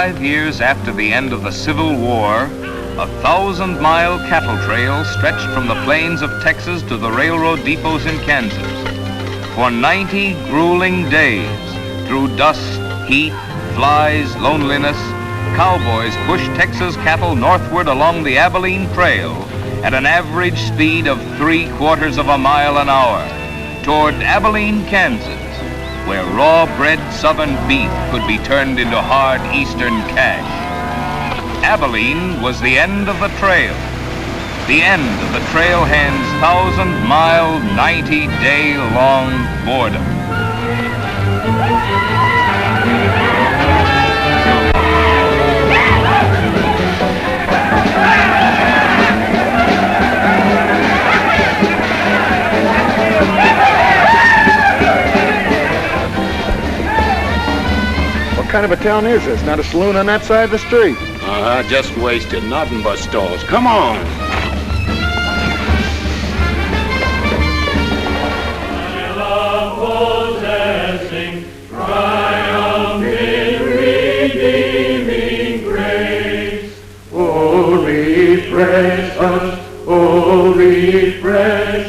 5 years after the end of the Civil War, a 1,000-mile cattle trail stretched from the plains of Texas to the railroad depots in Kansas. For 90 grueling days, through dust, heat, flies, loneliness, cowboys pushed Texas cattle northward along the Abilene Trail at an average speed of 3/4 of a mile an hour toward Abilene, Kansas, where raw-bred southern beef could be turned into hard eastern cash. Abilene was the end of the trail. The end of the trailhand's 1,000-mile, 90-day-long boredom. What kind of a town is this? Not a saloon on that side of the street. Just wasted. Nothing but stalls. Come on. My love possessing, triumphing, redeeming grace. Oh, refresh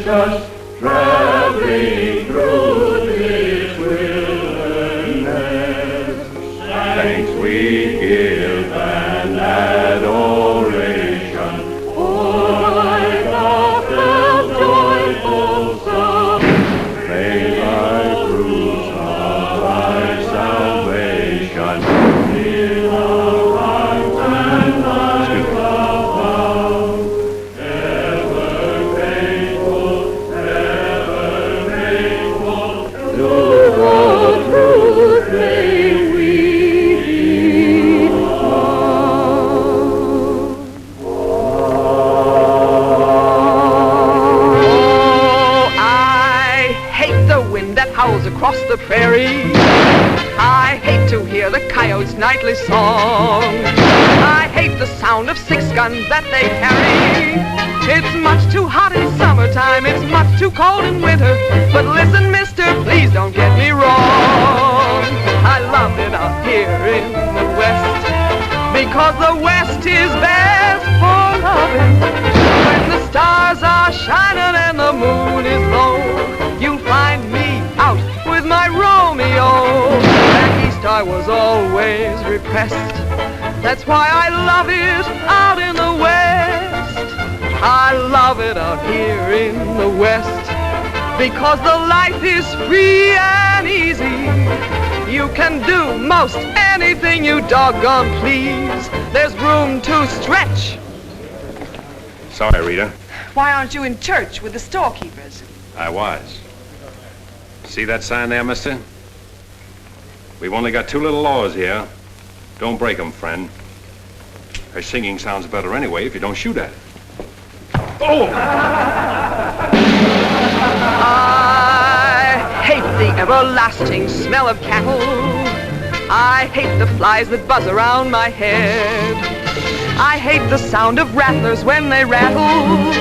us, traveling through this wilderness. Thanks we give and adoration. Oh, I love the joyful song. May thy fruits of thy salvation in our hearts and life abound. Ever faithful, to the truth may we howls across the prairie. I hate to hear the coyotes' nightly song. I hate the sound of 6 guns that they carry. It's much too hot in summertime, it's much too cold in winter. But listen, mister, please don't get me wrong. I love it out here in the West, because the West is best for loving. When the stars are shining and the moon is low, you'll find me out with my Romeo. Back east I was always repressed. That's why I love it out in the West. I love it out here in the West, because the life is free and easy. You can do most anything you doggone please. There's room to stretch. Sorry, Rita. Why aren't you in church with the storekeepers? I was. See that sign there, mister? We've only got 2 little laws here. Don't break them, friend. Her singing sounds better anyway if you don't shoot at it. Oh! I hate the everlasting smell of cattle. I hate the flies that buzz around my head. I hate the sound of rattlers when they rattle.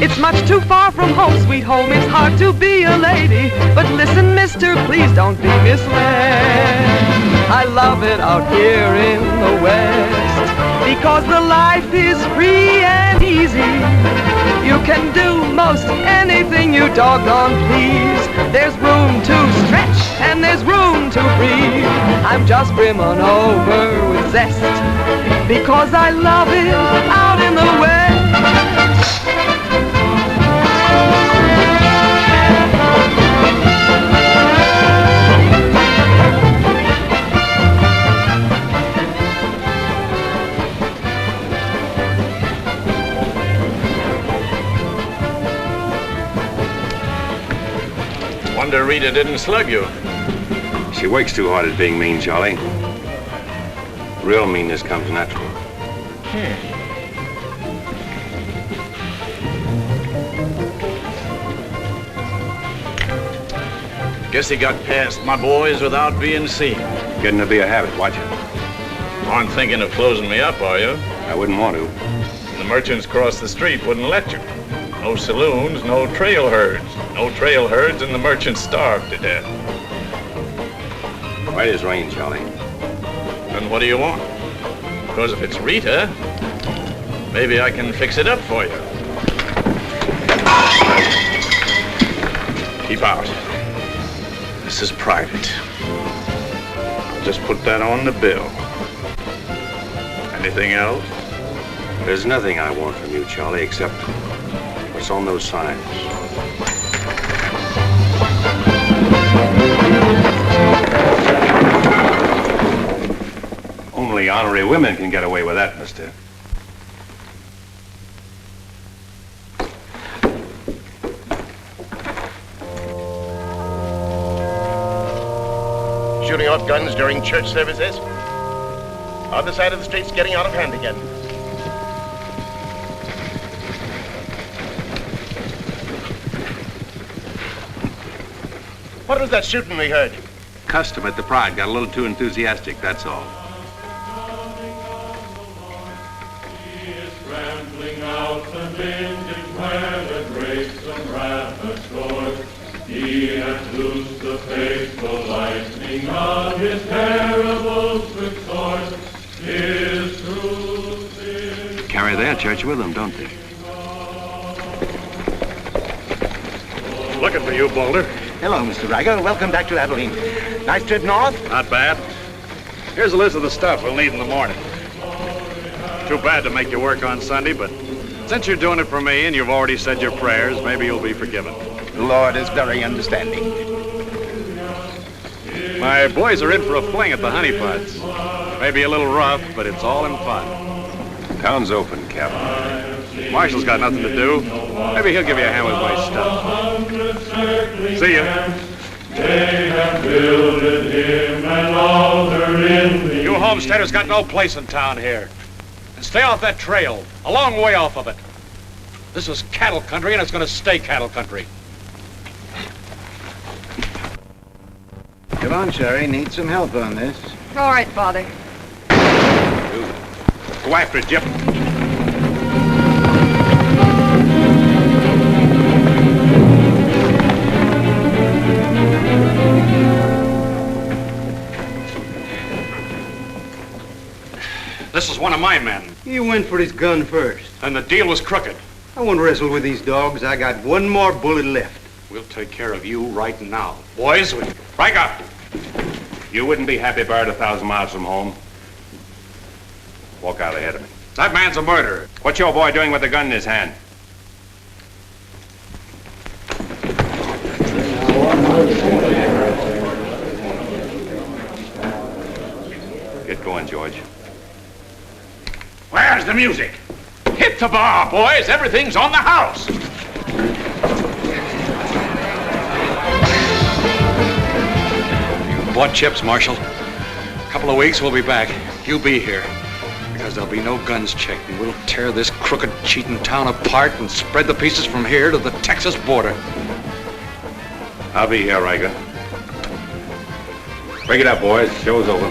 It's much too far from home, sweet home. It's hard to be a lady. But listen, mister, please don't be misled. I love it out here in the West, because the life is free and easy. You can do most anything you doggone please. There's room to stretch and there's room to breathe. I'm just brimming over with zest, because I love it out in the West. Wonder Rita didn't slug you. She works too hard at being mean, Charlie. Real meanness comes natural. Guess he got past my boys without being seen. Getting to be a habit, watch it. Aren't thinking of closing me up, are you? I wouldn't want to. The merchants across the street wouldn't let you. No saloons, no trail herds. No trail herds, and the merchants starved to death. Right as rain, Charlie. Then what do you want? Because if it's Rita, maybe I can fix it up for you. Keep out. This is private. I'll just put that on the bill. Anything else? There's nothing I want from you, Charlie, except what's on those signs. Only honorary women can get away with that, mister. Shooting off guns during church services. Other side of the street's getting out of hand again. What was that shooting we heard? Custom at the Pride got a little too enthusiastic, that's all. He is rambling out the vintage where the grapes and rapid scores. He hath loosed the faithful lightning of his terrible quick sword. His truth is... Carry their church with them, don't they? Looking for you, Boulder. Hello, Mr. Riker. Welcome back to Abilene. Nice trip north? Not bad. Here's a list of the stuff we'll need in the morning. Too bad to make you work on Sunday, but since you're doing it for me and you've already said your prayers, maybe you'll be forgiven. The Lord is very understanding. My boys are in for a fling at the Honey Pots. Maybe a little rough, but it's all in fun. Town's open, Captain. Marshal's got nothing to do. Maybe he'll give you a hand with my stuff. See ya. They have builded him an altar in the... You homesteaders got no place in town here. And stay off that trail, a long way off of it. This is cattle country, and it's going to stay cattle country. Come on, Sherry. Need some help on this. All right, Father. Go after it, Jip. This is one of my men, He went for his gun first. and the deal was crooked. I won't wrestle with these dogs. I got one more bullet left. We'll take care of you right now. Boys, break up. You wouldn't be happy buried 1,000 miles from home. Walk out ahead of me. That man's a murderer. What's your boy doing with a gun in his hand? Get going, George. Where's the music? Hit the bar, boys. Everything's on the house. Bought chips, Marshal. A couple of weeks, we'll be back. You'll be here. Because there'll be no guns checked, and we'll tear this crooked, cheating town apart and spread the pieces from here to the Texas border. I'll be here, Riker. Break it up, boys. Show's over.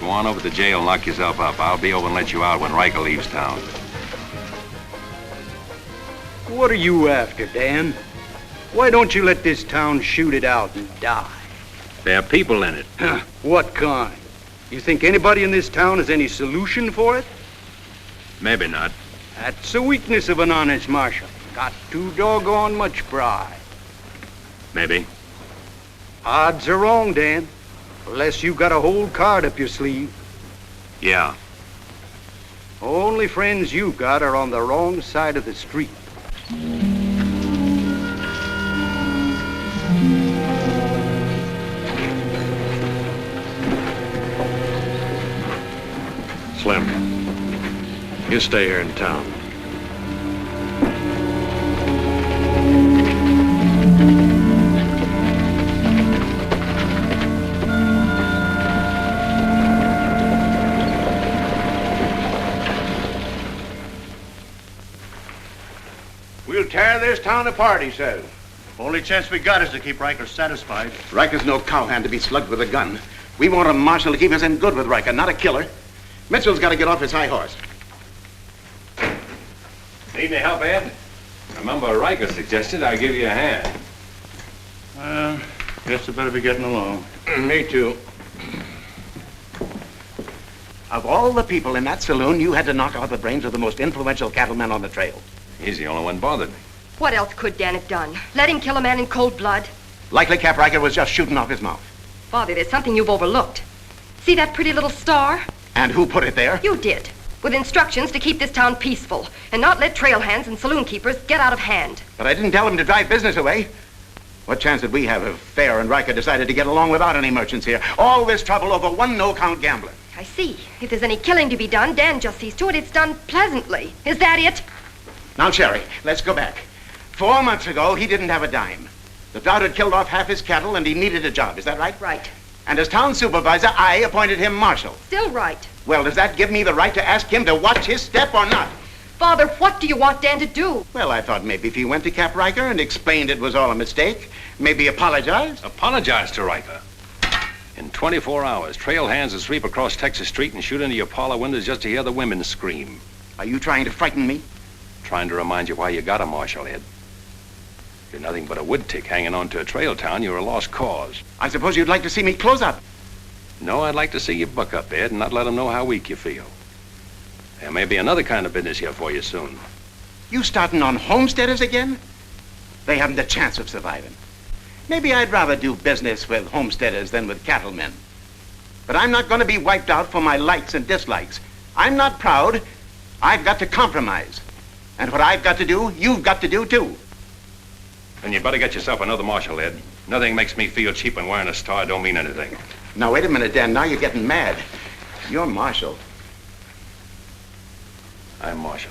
Go on over to the jail and lock yourself up. I'll be over and let you out when Riker leaves town. What are you after, Dan? Why don't you let this town shoot it out and die? There are people in it. What kind? You think anybody in this town has any solution for it? Maybe not. That's the weakness of an honest marshal. Got too doggone much pride. Maybe. Odds are wrong, Dan. Unless you got a whole card up your sleeve. Yeah. Only friends you got are on the wrong side of the street. Slim, you stay here in town. We'll tear this town apart, he says. Only chance we got is to keep Riker satisfied. Riker's no cowhand to be slugged with a gun. We want a marshal to keep us in good with Riker, not a killer. Mitchell's got to get off his high horse. Need any help, Ed? Remember, Riker suggested I give you a hand. Guess I better be getting along. Me too. Of all the people in that saloon, you had to knock out the brains of the most influential cattleman on the trail. He's the only one bothered me. What else could Dan have done? Let him kill a man in cold blood? Likely Cap Riker was just shooting off his mouth. Father, there's something you've overlooked. See that pretty little star? And who put it there? You did, with instructions to keep this town peaceful and not let trail hands and saloon keepers get out of hand. But I didn't tell him to drive business away. What chance did we have if Fair and Riker decided to get along without any merchants here? All this trouble over one no-count gambler. I see. If there's any killing to be done, Dan just sees to it it's done pleasantly. Is that it? Now, Sherry, let's go back. 4 months ago, he didn't have a dime. The drought had killed off half his cattle, and he needed a job. Is that right? Right. And as town supervisor, I appointed him marshal. Still right. Well, does that give me the right to ask him to watch his step or not? Father, what do you want Dan to do? Well, I thought maybe if he went to Cap Riker and explained it was all a mistake, maybe apologized. Apologize to Riker. In 24 hours, trail hands will sweep across Texas Street and shoot into your parlor windows just to hear the women scream. Are you trying to frighten me? Trying to remind you why you got a marshal, Ed. You're nothing but a wood tick hanging on to a trail town. You're a lost cause. I suppose you'd like to see me close up. No, I'd like to see you buck up, Ed, and not let them know how weak you feel. There may be another kind of business here for you soon. You starting on Homesteaders again? They haven't a chance of surviving. Maybe I'd rather do business with Homesteaders than with Cattlemen. But I'm not going to be wiped out for my likes and dislikes. I'm not proud. I've got to compromise. And what I've got to do, you've got to do too. Then you better get yourself another marshal, Ed. Nothing makes me feel cheap when wearing a star don't mean anything. Now, wait a minute, Dan. Now you're getting mad. You're marshal. I'm marshal.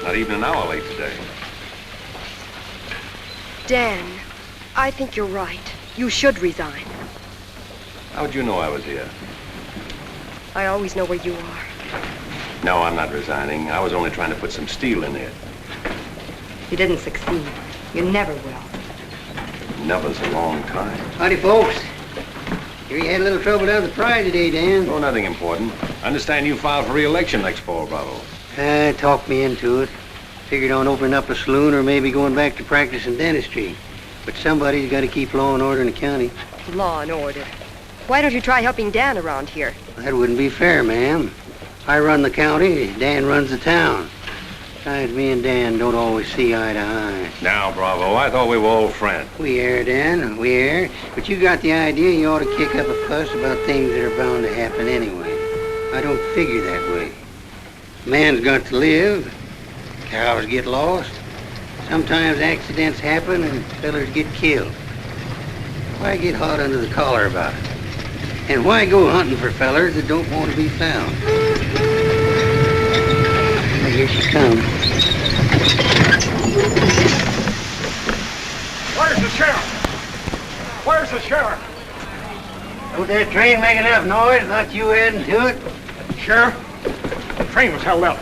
Not even an hour late today. Dan, I think you're right. You should resign. How'd you know I was here? I always know where you are. No, I'm not resigning. I was only trying to put some steel in there. You didn't succeed. You never will. Never's a long time. Howdy, folks. Here you had a little trouble down at the prize today, Dan. Oh, nothing important. I understand you filed for re-election next fall, Bravo. Talked me into it. Figured on opening up a saloon or maybe going back to practicing dentistry. But somebody's got to keep law and order in the county. Law and order. Why don't you try helping Dan around here? That wouldn't be fair, ma'am. I run the county, Dan runs the town. Besides, me and Dan don't always see eye to eye. Now, Bravo, I thought we were old friends. We are, Dan, we are. But you got the idea you ought to kick up a fuss about things that are bound to happen anyway. I don't figure that way. Man's got to live. Cows get lost. Sometimes accidents happen and fellers get killed. Why get hot under the collar about it? And why go hunting for fellers that don't want to be found? Well, here she comes. Where's the sheriff? Where's the sheriff? Don't that train make enough noise? Not you adding to it? Sheriff, the train was held up.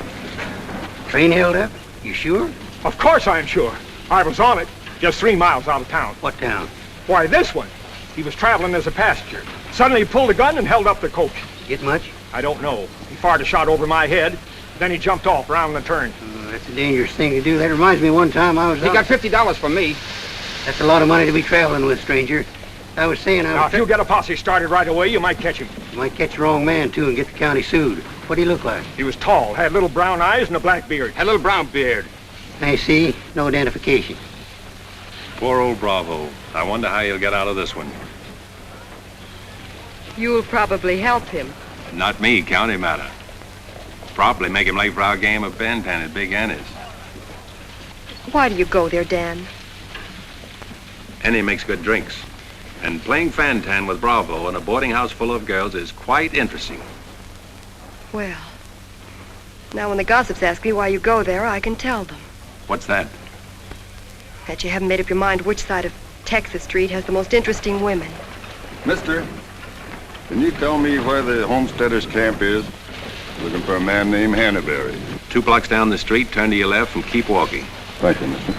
Train held up? You sure? Of course I'm sure. I was on it, just 3 miles out of town. What town? Why, this one. He was traveling as a passenger. Suddenly he pulled a gun and held up the coach. Get much? I don't know. He fired a shot over my head, then he jumped off around the turn. That's a dangerous thing to do. That reminds me one time I was He got $50 from me. That's a lot of money to be traveling with, stranger. I was saying Now, if you get a posse started right away, you might catch him. You might catch the wrong man, too, and get the county sued. What'd he look like? He was tall, had little brown eyes and a black beard. Had a little brown beard. I see. No identification. Poor old Bravo. I wonder how he'll get out of this one. You'll probably help him. Not me, county matter. Probably make him late for our game of Bantan at Big Annie's. Why do you go there, Dan? Annie makes good drinks. And playing Fantan with Bravo in a boarding house full of girls is quite interesting. Well, now when the gossips ask me why you go there, I can tell them. What's that? That you haven't made up your mind which side of Texas Street has the most interesting women. Mister, can you tell me where the Homesteaders camp is? Looking for a man named Hannaberry. 2 blocks down the street, turn to your left and keep walking. Right then, mister.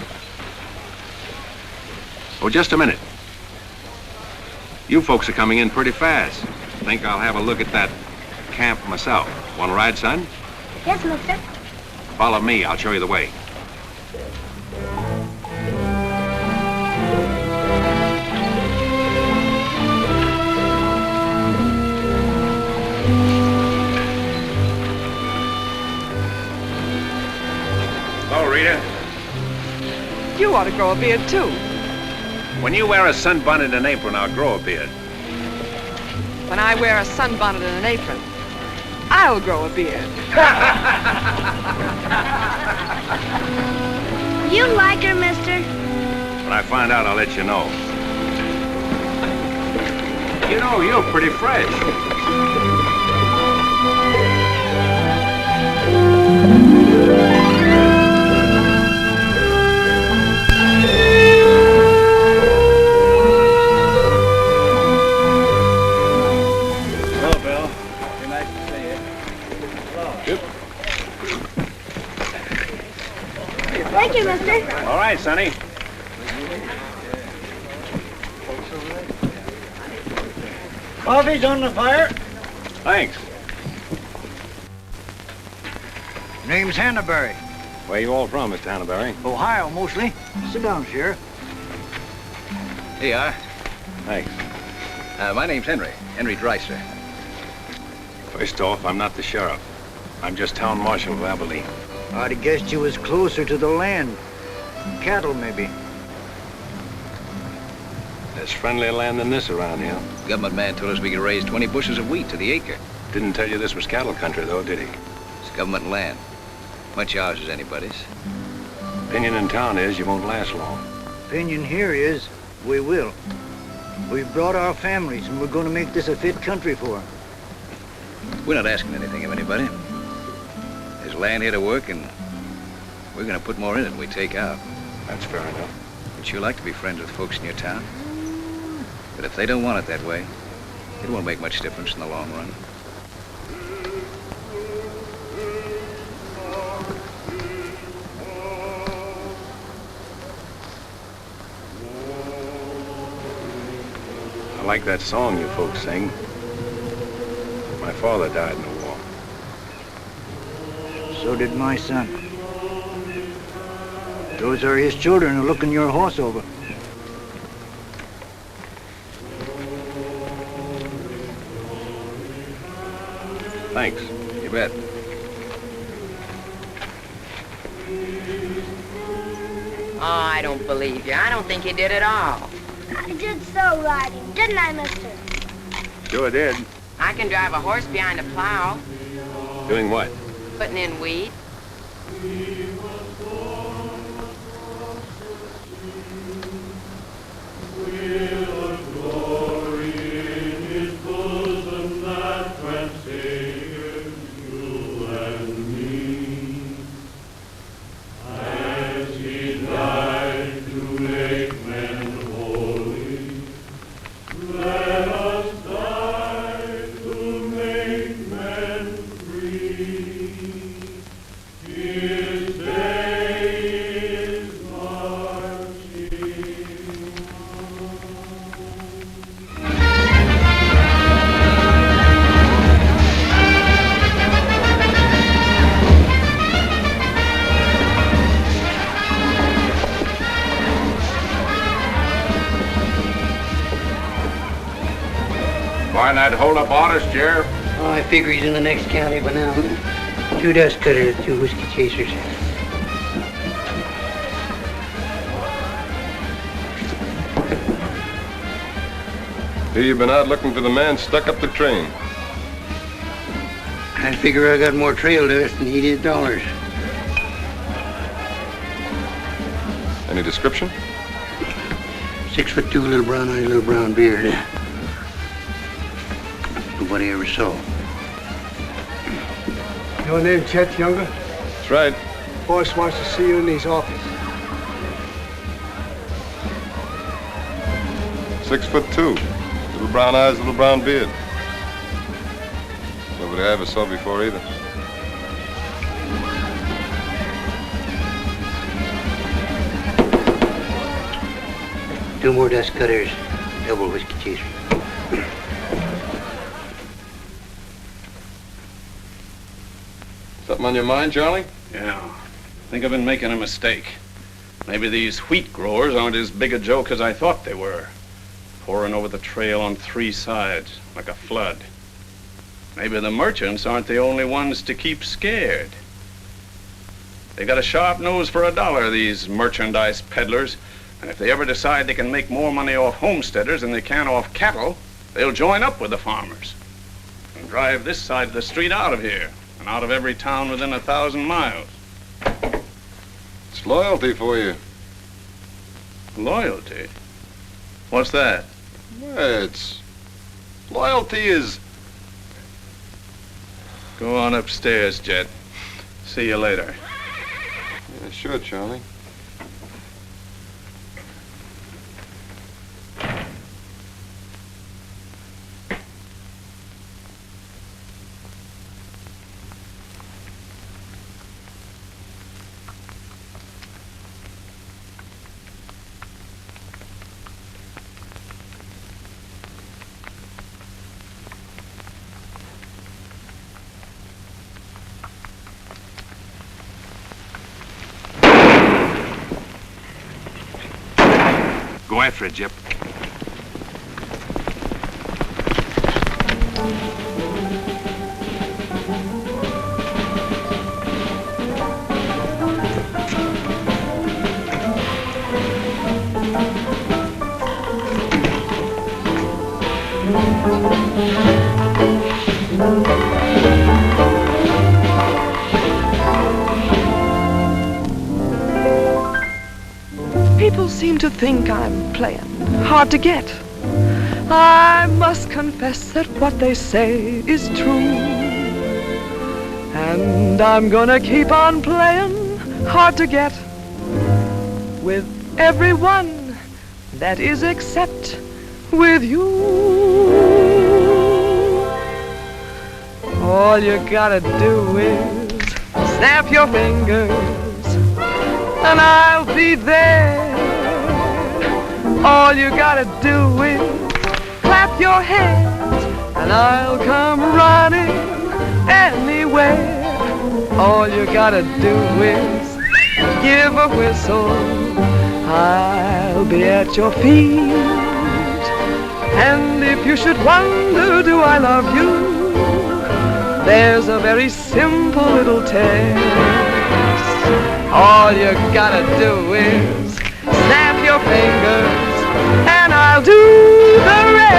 Oh, just a minute. You folks are coming in pretty fast. Think I'll have a look at that camp myself. Want to ride, son? Yes, mister. Follow me. I'll show you the way. Hello, Rita. You ought to grow a beard, too. When you wear a sunbonnet and an apron, I'll grow a beard. When I wear a sunbonnet and an apron, I'll grow a beard. You like her, mister? When I find out, I'll let you know. You know, you're pretty fresh. Thank you, mister. All right, Sonny. Coffee's on the fire. Thanks. Name's Hannaberry. Where you all from, Mr. Hannaberry? Ohio, mostly. Sit down, Sheriff. Here you are. Thanks. My name's Henry Dreiser. First off, I'm not the sheriff. I'm just town marshal of Abilene. I'd have guessed you was closer to the land. Cattle, maybe. There's friendlier land than this around here. Government man told us we could raise 20 bushels of wheat to the acre. Didn't tell you this was cattle country, though, did he? It's government land. Much ours as anybody's. Opinion in town is you won't last long. Opinion here is we will. We've brought our families, and we're going to make this a fit country for them. We're not asking anything of anybody. There's land here to work, and we're going to put more in it than we take out. That's fair enough. Would you like to be friends with folks in your town? But if they don't want it that way, it won't make much difference in the long run. I like that song you folks sing. My father died in the war. So did my son. Those are his children who are looking your horse over. Thanks. You bet. Oh, I don't believe you. I don't think you did at all. I did so riding, didn't I, mister? Sure did. I can drive a horse behind a plow, Doing what? putting in wheat. Find that hold-up artist, Sheriff? Oh, I figure he's in the next county by now. 2 dust cutters, 2 whiskey chasers. Here you've been out looking for the man stuck up the train. I figure I got more trail dust than he did dollars. Any description? 6'2", little brown eyes, little brown beard. Nobody ever saw. Your name Chet Younger? That's right. Boss wants to see you in his office. 6'2", little brown eyes, little brown beard. Nobody I ever saw before either. 2 more dust cutters, double whiskey chaser. Something on your mind, Charlie? Yeah. I think I've been making a mistake. Maybe these wheat growers aren't as big a joke as I thought they were. Pouring over the trail on 3 sides, like a flood. Maybe the merchants aren't the only ones to keep scared. They got a sharp nose for $1, these merchandise peddlers. And if they ever decide they can make more money off homesteaders than they can off cattle, they'll join up with the farmers and drive this side of the street out of here and out of every town within 1,000 miles. It's loyalty for you. Loyalty? What's that? Loyalty is... Go on upstairs, Jet. See you later. Yeah, sure, Charlie. Go after it, Jip. People seem to think I'm playing hard to get. I must confess that what they say is true. And I'm gonna keep on playing hard to get with everyone, that is except with you. All you gotta do is snap your fingers and I'll be there. All you gotta do is clap your hands and I'll come running anywhere. All you gotta do is give a whistle, I'll be at your feet. And if you should wonder, do I love you? There's a very simple little test. All you gotta do is snap your fingers and I'll do the rest.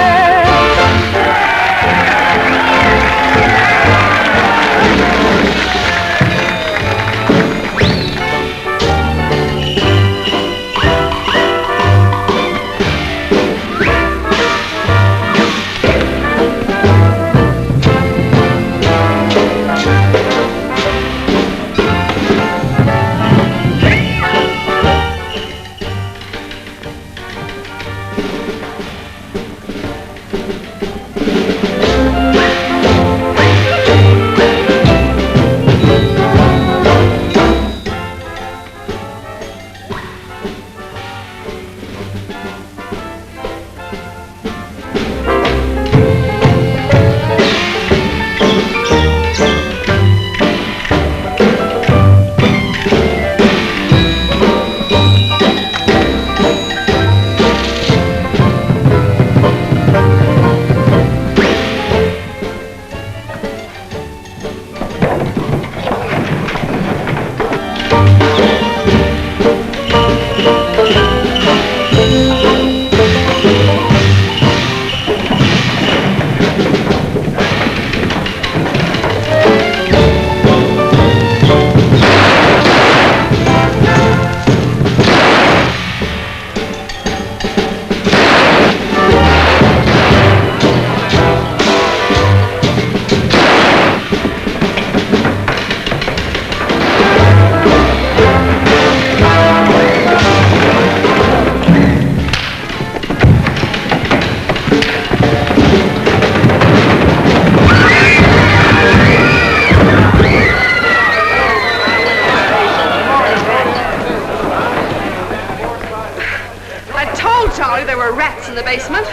in the basement.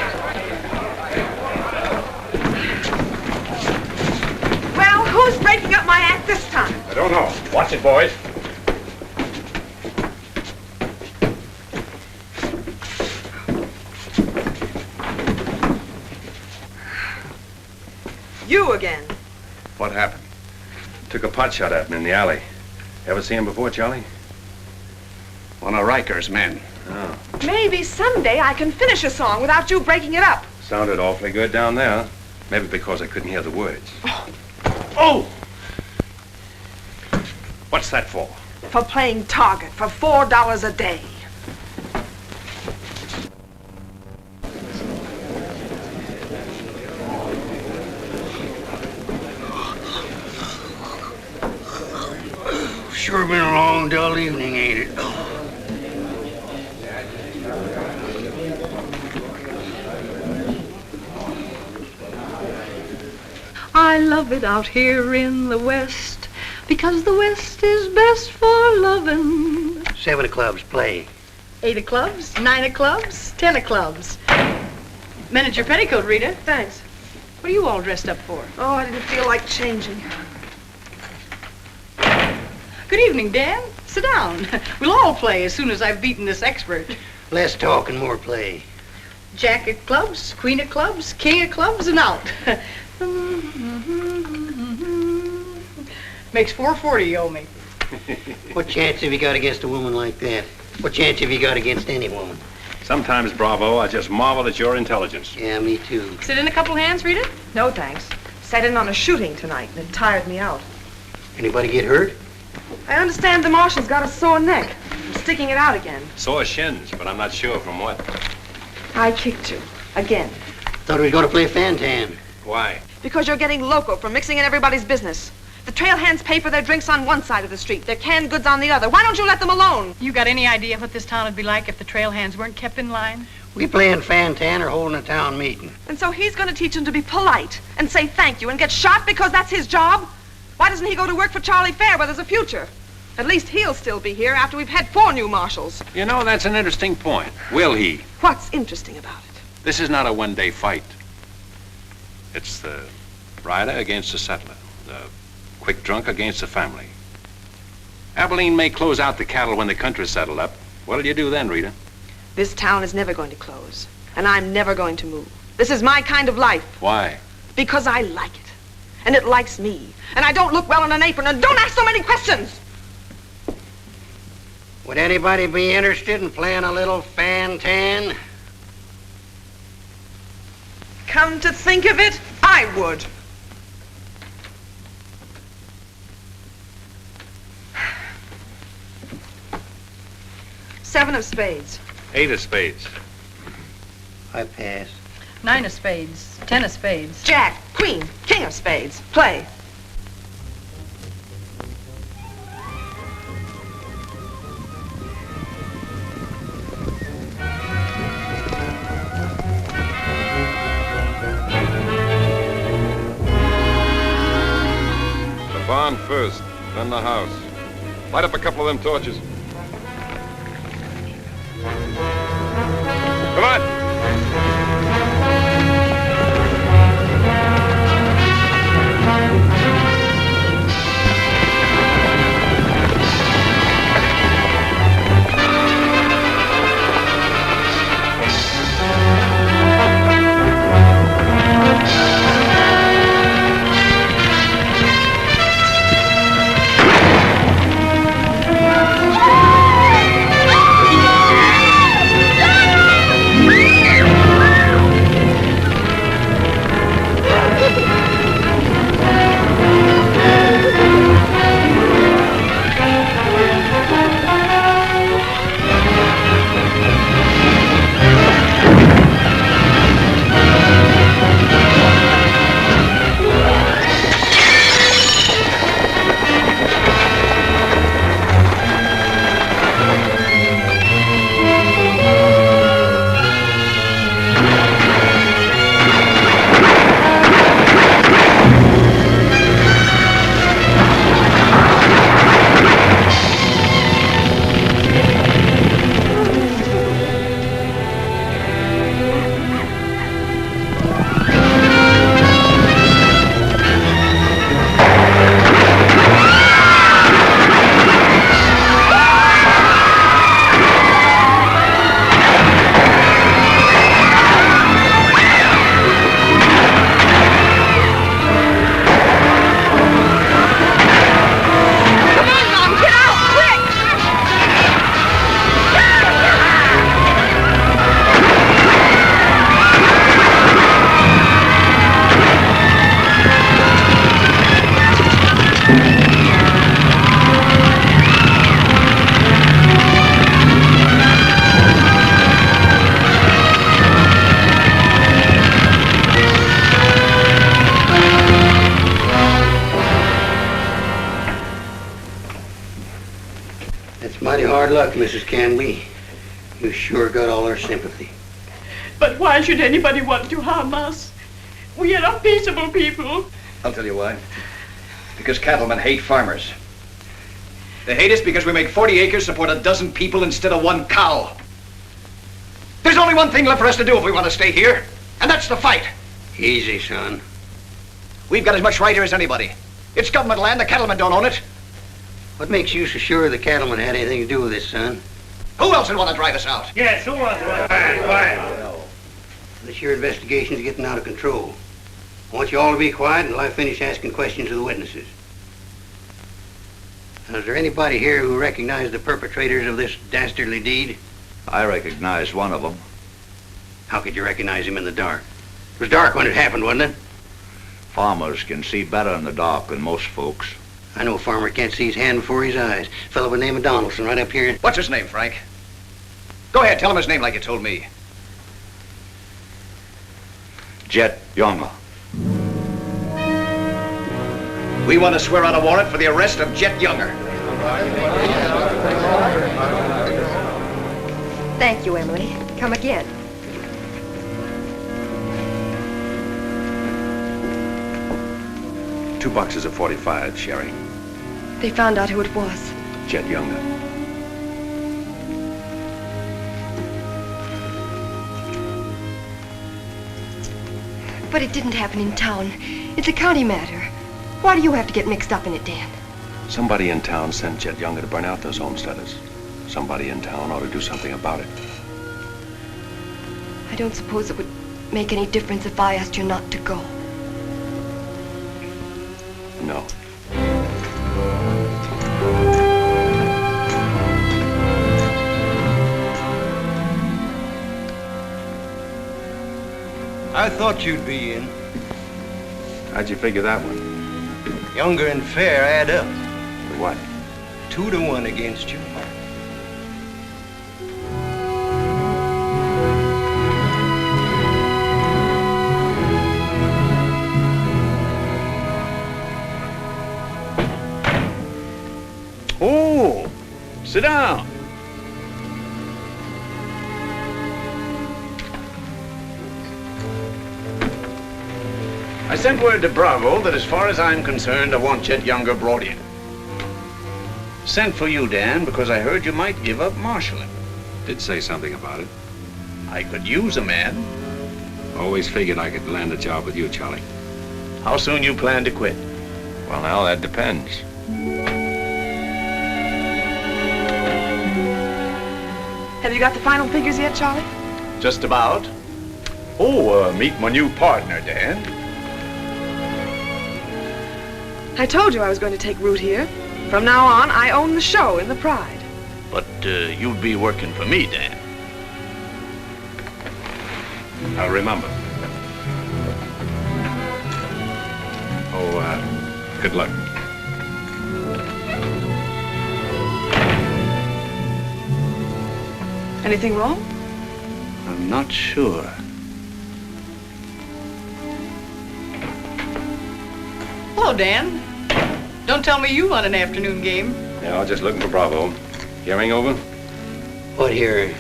Well, who's breaking up my act this time? I don't know. Watch it, boys. You again. What happened? Took a pot shot at him in the alley. Ever see him before, Charlie? One of Riker's men. Oh. Maybe someday I can finish a song without you breaking it up. Sounded awfully good down there. Maybe because I couldn't hear the words. Oh! What's that for? For playing target for $4 a day. Sure been a long, dull evening, ain't it? I love it out here in the West, because the West is best for lovin'. 7 of clubs, play. 8 of clubs, 9 of clubs, 10 of clubs. Miniature petticoat, Rita. Thanks. What are you all dressed up for? Oh, I didn't feel like changing. Good evening, Dan. Sit down. We'll all play as soon as I've beaten this expert. Less talk and more play. Jack of clubs, queen of clubs, king of clubs, and out. Makes $4.40 you owe me. What chance have you got against a woman like that? What chance have you got against any woman? Sometimes, Bravo, I just marvel at your intelligence. Yeah, me too. Sit in a couple hands, Rita? No, thanks. Sat in on a shooting tonight, and it tired me out. Anybody get hurt? I understand the marshal's got a sore neck. I'm sticking it out again. Sore shins, but I'm not sure from what. I kicked you. Again. Thought we were going to play Fantan. Why? Because you're getting loco for mixing in everybody's business. The trail hands pay for their drinks on one side of the street, their canned goods on the other. Why don't you let them alone? You got any idea what this town would be like if the trail hands weren't kept in line? We playing Fantan or holding a town meeting. And so he's going to teach them to be polite and say thank you and get shot because that's his job? Why doesn't he go to work for Charlie Fair where there's a future? At least he'll still be here after we've had 4 new marshals. You know, that's an interesting point. Will he? What's interesting about it? This is not a one-day fight. It's the rider against the settler, the quick drunk against the family. Abilene may close out the cattle when the country's settled up. What'll you do then, Rita? This town is never going to close, and I'm never going to move. This is my kind of life. Why? Because I like it, and it likes me, and I don't look well in an apron, and don't ask so many questions! Would anybody be interested in playing a little Fantan? Come to think of it, I would. Seven of spades. 8 of spades. I pass. 9 of spades, 10 of spades. Jack, queen, king of spades. Play. The barn first, then the house. Light up a couple of them torches. Come on! Hard luck, Mrs. Canby. You sure got all our sympathy. But why should anybody want to harm us? We are a peaceable people. I'll tell you why. Because cattlemen hate farmers. They hate us because we make 40 acres support a dozen people instead of one cow. There's only one thing left for us to do if we want to stay here, and that's to fight. Easy, son. We've got as much right here as anybody. It's government land. The cattlemen don't own it. What makes you so sure the cattlemen had anything to do with this, son? Who else would want to drive us out? Yes, who wants to? Quiet. This your investigation's getting out of control. I want you all to be quiet until I finish asking questions of the witnesses. Now, is there anybody here who recognized the perpetrators of this dastardly deed? I recognized one of them. How could you recognize him in the dark? It was dark when it happened, wasn't it? Farmers can see better in the dark than most folks. I know a farmer can't see his hand before his eyes. A fellow by the name of Donaldson right up here. What's his name, Frank? Go ahead, tell him his name like you told me. Jet Younger. We want to swear out a warrant for the arrest of Jet Younger. Thank you, Emily. Come again. Two boxes of 45, Sherry. They found out who it was. Jet Younger. But it didn't happen in town. It's a county matter. Why do you have to get mixed up in it, Dan? Somebody in town sent Jet Younger to burn out those homesteaders. Somebody in town ought to do something about it. I don't suppose it would make any difference if I asked you not to go. No. I thought you'd be in. How'd you figure that one? Younger and Fair add up. What? 2-1 against you. Oh, sit down. I sent word to Bravo that as far as I'm concerned, I want Chet Younger brought in. Sent for you, Dan, because I heard you might give up marshaling. Did say something about it. I could use a man. Always figured I could land a job with you, Charlie. How soon you plan to quit? Well, now, that depends. Have you got the final figures yet, Charlie? Just about. Oh, meet my new partner, Dan. I told you I was going to take root here. From now on, I own the show in the Pride. But you'd be working for me, Dan. I'll remember. Oh, good luck. Anything wrong? I'm not sure. Hello, Dan. Don't tell me you won an afternoon game. Yeah, I was just looking for Bravo. Hearing over? What here?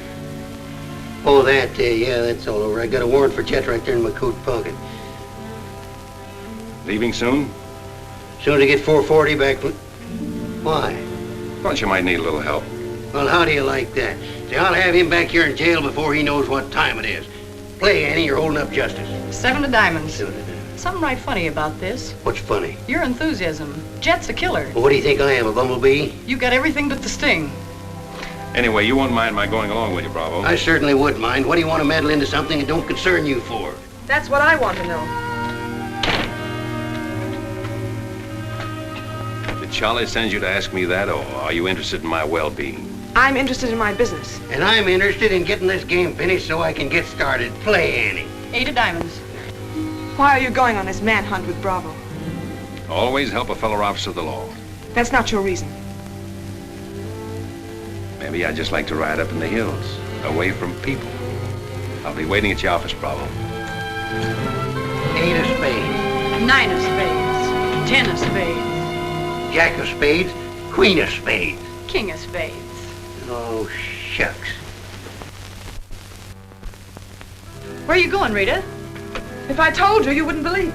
Oh, that, yeah, that's all over. I got a warrant for Chet right there in my coat pocket. Leaving soon? Soon as I get 440 back. Why? Thought you might need a little help. Well, how do you like that? See, I'll have him back here in jail before he knows what time it is. Play, Annie, you're holding up justice. 7 of diamonds. 7 of diamonds. Something right funny about this. What's funny? Your enthusiasm. Jet's a killer. Well, what do you think I am, a bumblebee? You got everything but the sting. Anyway, you won't mind my going along with you, Bravo. I certainly would mind. What do you want to meddle into something that don't concern you for? That's what I want to know. Did Charlie send you to ask me that, or are you interested in my well-being? I'm interested in my business. And I'm interested in getting this game finished so I can get started. Play, Annie. 8 of diamonds. Why are you going on this manhunt with Bravo? Always help a fellow officer of the law. That's not your reason. Maybe I'd just like to ride up in the hills, away from people. I'll be waiting at your office, Bravo. 8 of spades. 9 of spades. 10 of spades. Jack of spades. Queen of spades. King of spades. Oh, shucks. Where are you going, Rita? If I told you, you wouldn't believe it.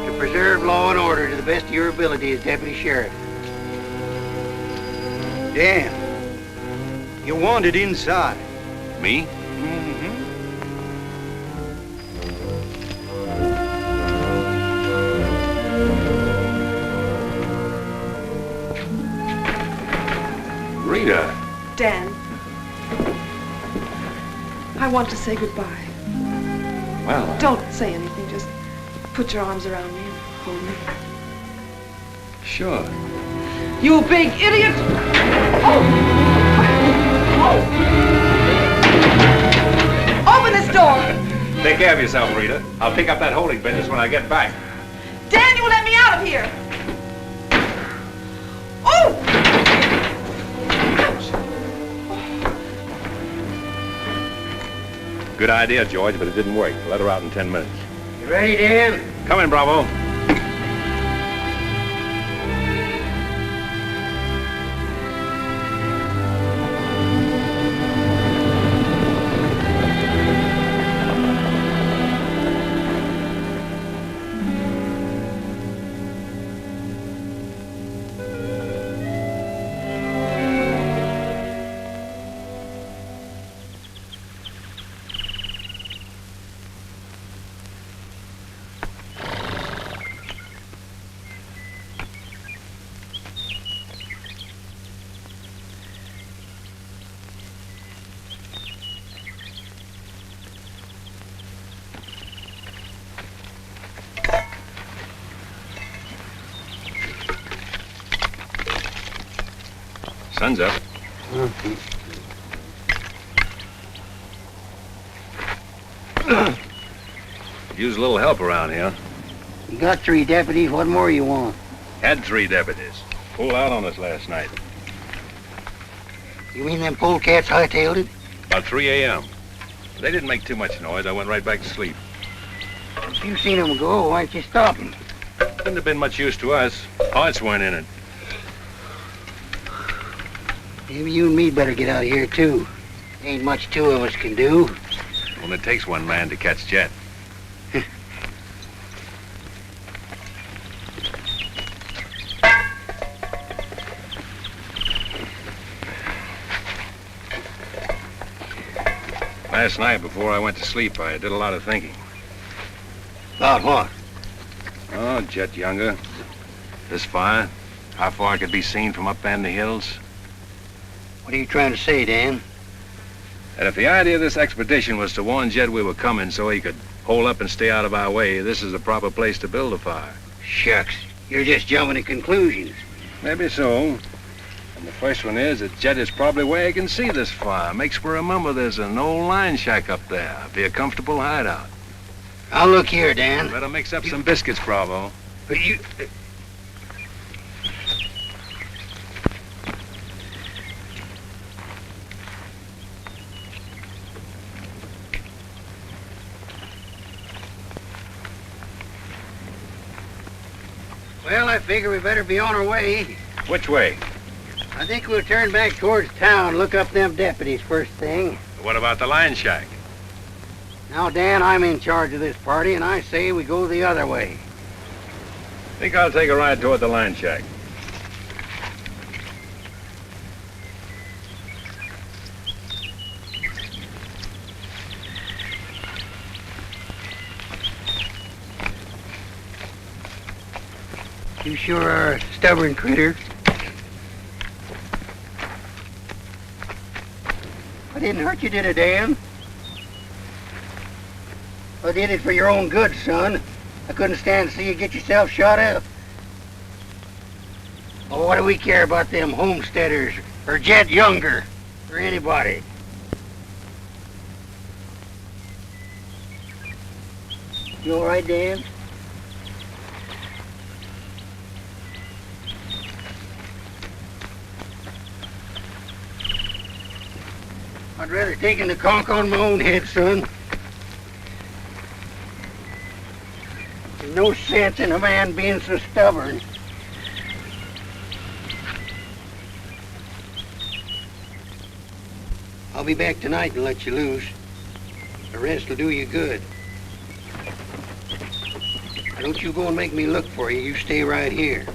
To preserve law and order to the best of your ability as deputy sheriff. Dan, you're wanted inside. Me? Rita. Dan, I want to say goodbye. Well, Don't say anything. Just put your arms around me and hold me. sure. You big idiot! Open this door! Take care of yourself, Rita. I'll pick up that holding business when I get back. Dan, you let me out of here! Oh! Good idea, George, but it didn't work. Let her out in 10 minutes. You ready, Dan? Come in, Bravo. Sun's up. Use a little help around here. You got 3 deputies. What more you want? Had 3 deputies. Pulled out on us last night. You mean them polecats hightailed it? About 3 a.m. They didn't make too much noise. I went right back to sleep. If you seen them go, why'd you stop them? Couldn't have been much use to us. Hearts weren't in it. Maybe you and me better get out of here, too. Ain't much 2 of us can do. Well, it takes one man to catch Jet. Last night, before I went to sleep, I did a lot of thinking. About what? Oh, Jet Younger. This fire. How far it could be seen from up in the hills. What are you trying to say, Dan? And if the idea of this expedition was to warn Jet we were coming so he could hole up and stay out of our way, this is the proper place to build a fire. Shucks. You're just jumping to conclusions. Maybe so. And the first one is that Jet is probably where he can see this fire. Makes for remember there's an old line shack up there. Be a comfortable hideout. Now look here, Dan. Better mix up some biscuits, Bravo. But you... Well, I figure we better be on our way. Which way? I think we'll turn back towards town, look up them deputies first thing. What about the line shack? Now, Dan, I'm in charge of this party, and I say we go the other way. Think I'll take a ride toward the line shack. You sure are a stubborn critter. I didn't hurt you, did it, Dan? I did it for your own good, son. I couldn't stand to see you get yourself shot up. Oh, what do we care about them Homesteaders or Jet Younger or anybody? You all right, Dan? I'd rather take the conk on my own head, son. There's no sense in a man being so stubborn. I'll be back tonight and let you loose. The rest will do you good. Don't you go and make me look for you. You stay right here.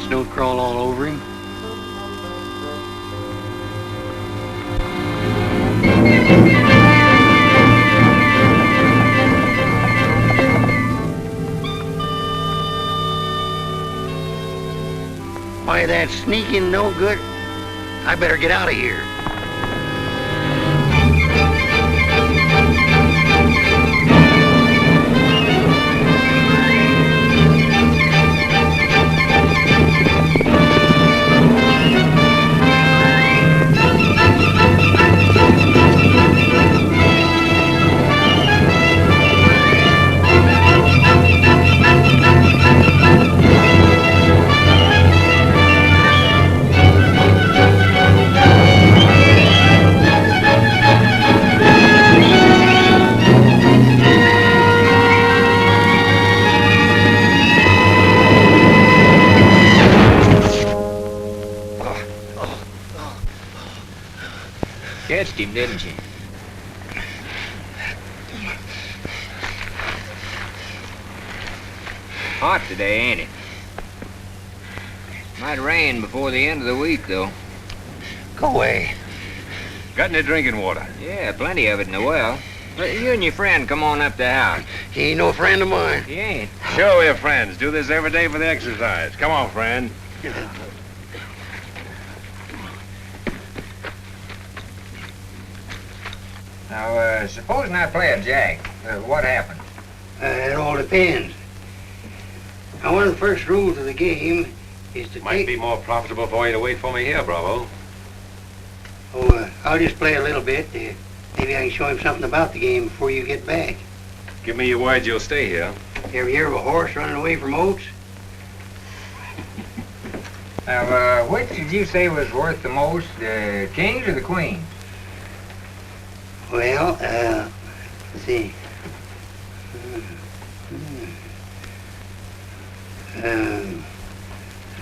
Don't crawl all over him. Why, that sneaking no good. I better get out of here. Catched him, didn't you? Hot today, ain't it? Might rain before the end of the week, though. Go away. Got any drinking water? Yeah, plenty of it in the well. But you and your friend come on up the house. He ain't no friend of mine. He ain't. Sure we're friends. Do this every day for the exercise. Come on, friend. Now, supposing I play a jack, what happens? It all depends. Now, one of the first rules of the game is to Might be more profitable for you to wait for me here, Bravo. Oh, I'll just play a little bit. Maybe I can show him something about the game before you get back. Give me your word you'll stay here. You ever hear of a horse running away from oats? Now, which did you say was worth the most, the kings or the queens? Well, let's see.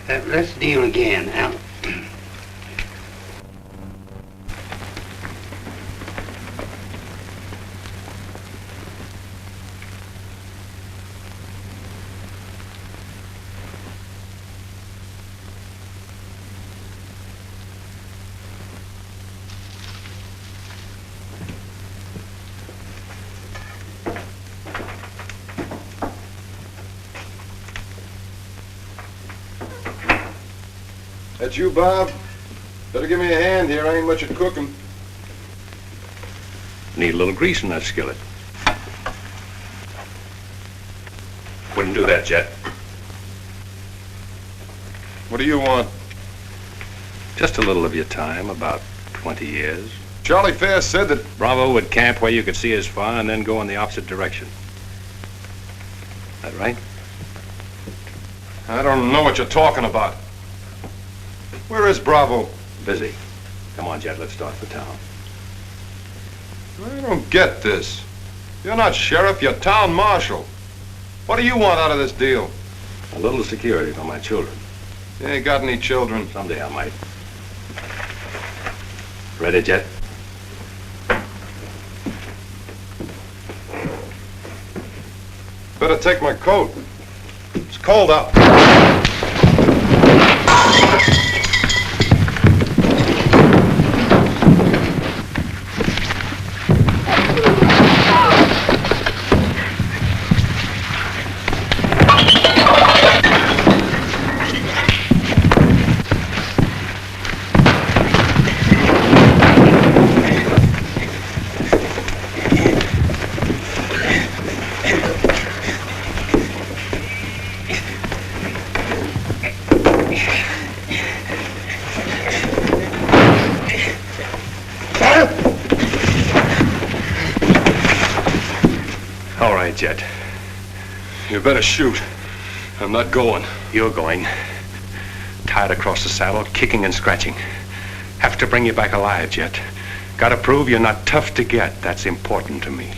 Let's deal again. Now, That you, Bob? Better give me a hand here. I ain't much at cooking. Need a little grease in that skillet. Wouldn't do that, Jet. What do you want? Just a little of your time, about 20 years. Charlie Fair said that Bravo would camp where you could see his fire and then go in the opposite direction. That right? I don't know what you're talking about. Where is Bravo? Busy. Come on, Jet, let's start for town. I don't get this. You're not sheriff, you're town marshal. What do you want out of this deal? A little security for my children. You ain't got any children. Someday I might. Ready, Jet? Better take my coat. It's cold out. quiet, Jet. You better shoot. I'm not going. You're going. Tied across the saddle, kicking and scratching. Have to bring you back alive, Jet. Gotta prove you're not tough to get. That's important to me.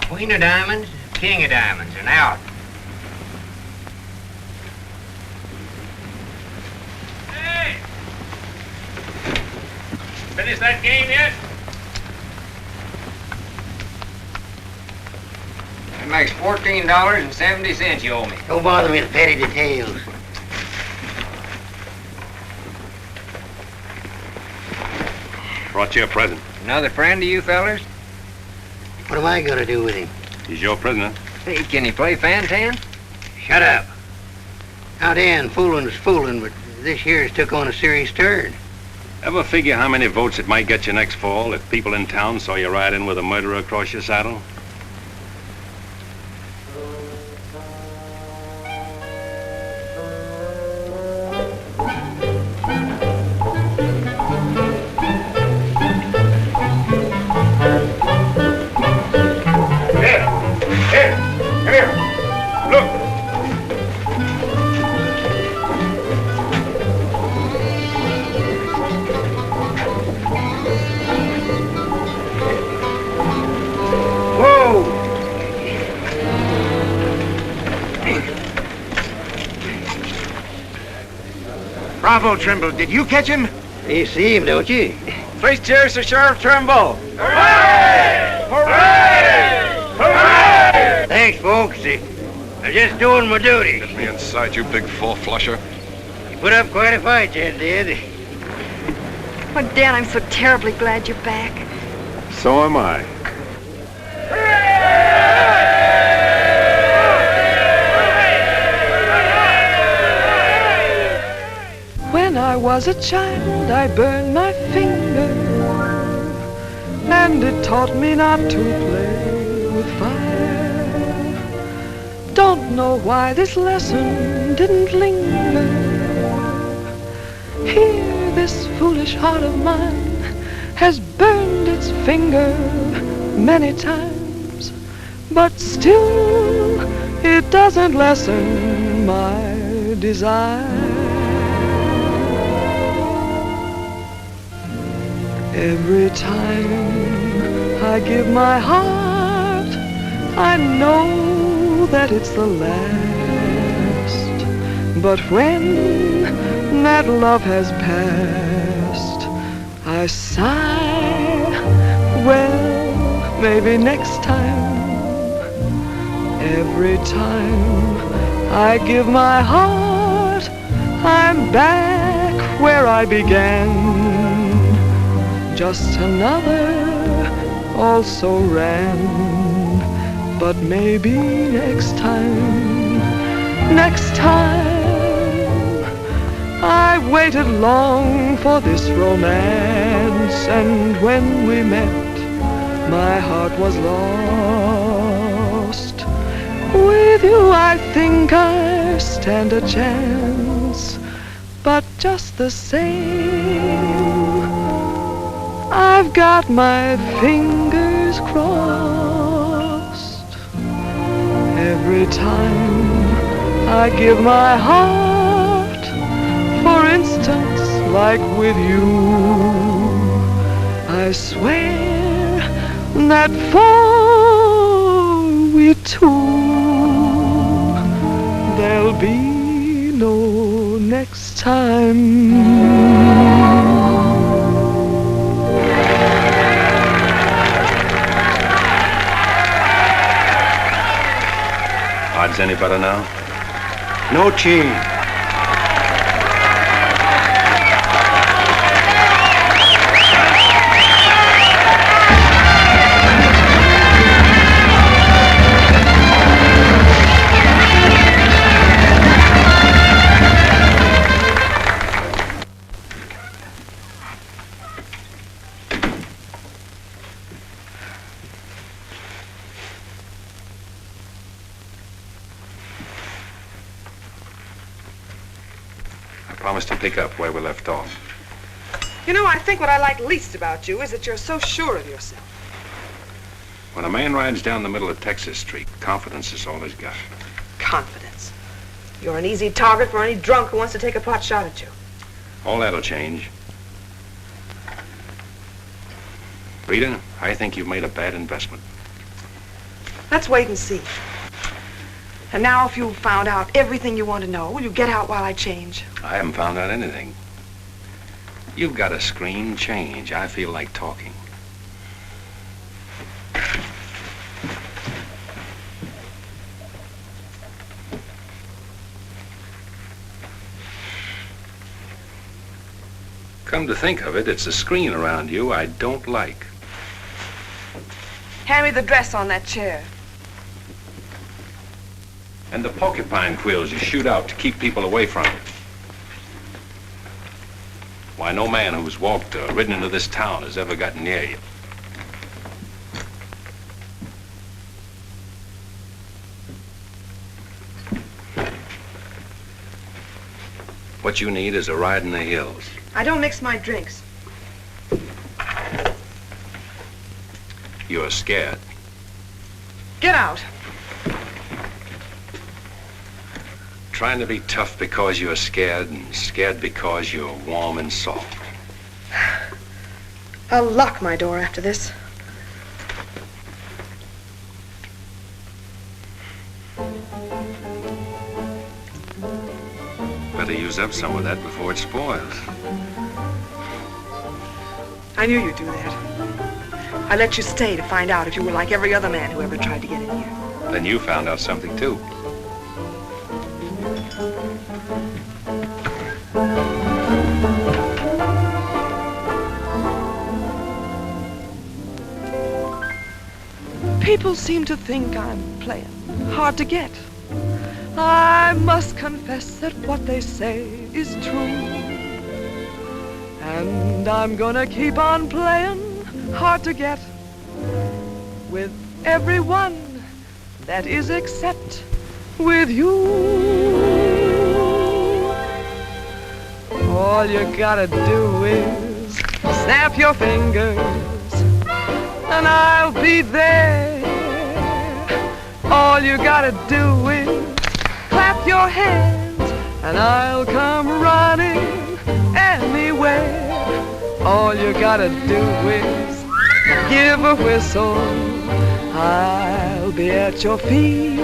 Queen of diamonds, king of diamonds, and out. Hey! Finish that game yet? That makes $14.70 you owe me. Don't bother me with petty details. Brought you a present. Another friend of you fellers? What am I gonna do with him? He's your prisoner. Hey, can he play fan-tan? Shut up. Now, Dan, fooling's fooling, but this year's took on a serious turn. Ever figure how many votes it might get you next fall if people in town saw you ride in with a murderer across your saddle? Bravo, Trimble. Did you catch him? You see him, don't you? Three cheers for Sheriff Trimble. Hooray! Hooray! Hooray! Thanks, folks. I'm just doing my duty. Get me inside, you big four-flusher. You put up quite a fight, Jen did. Oh, Dan, I'm so terribly glad you're back. So am I. When I was a child, I burned my finger, and it taught me not to play with fire. Don't know why this lesson didn't linger. Here, this foolish heart of mine has burned its finger many times, but still it doesn't lessen my desire. Every time I give my heart, I know that it's the last. But when that love has passed, I sigh, well, maybe next time. Every time I give my heart, I'm back where I began. Just another also ran, but maybe next time, I waited long for this romance, and when we met, my heart was lost. With you I think I stand a chance, but just the same, I've got my fingers crossed. Every time I give my heart, for instance, like with you, I swear that for we two, there'll be no next time. Odds any better now? No change. Promise to pick up where we left off. You know, I think what I like least about you is that you're so sure of yourself. When a man rides down the middle of Texas Street, confidence is all he's got. Confidence. You're an easy target for any drunk who wants to take a pot shot at you. All that'll change. Rita, I think you've made a bad investment. Let's wait and see. And now if you've found out everything you want to know, will you get out while I change? I haven't found out anything. You've got a screen change. I feel like talking. Come to think of it, it's the screen around you I don't like. Hand me the dress on that chair. And the porcupine quills you shoot out to keep people away from you. Why, no man who's walked or ridden into this town has ever gotten near you. What you need is a ride in the hills. I don't mix my drinks. You're scared. Get out. Trying to be tough because you're scared, and scared because you're warm and soft. I'll lock my door after this. Better use up some of that before it spoils. I knew you'd do that. I let you stay to find out if you were like every other man who ever tried to get in here. Then you found out something, too. People seem to think I'm playing hard to get. I must confess that what they say is true. And I'm gonna keep on playing hard to get with everyone that is except with you. All you gotta do is snap your fingers and I'll be there. All you gotta do is clap your hands and I'll come running anywhere. All you gotta do is give a whistle. I'll be at your feet.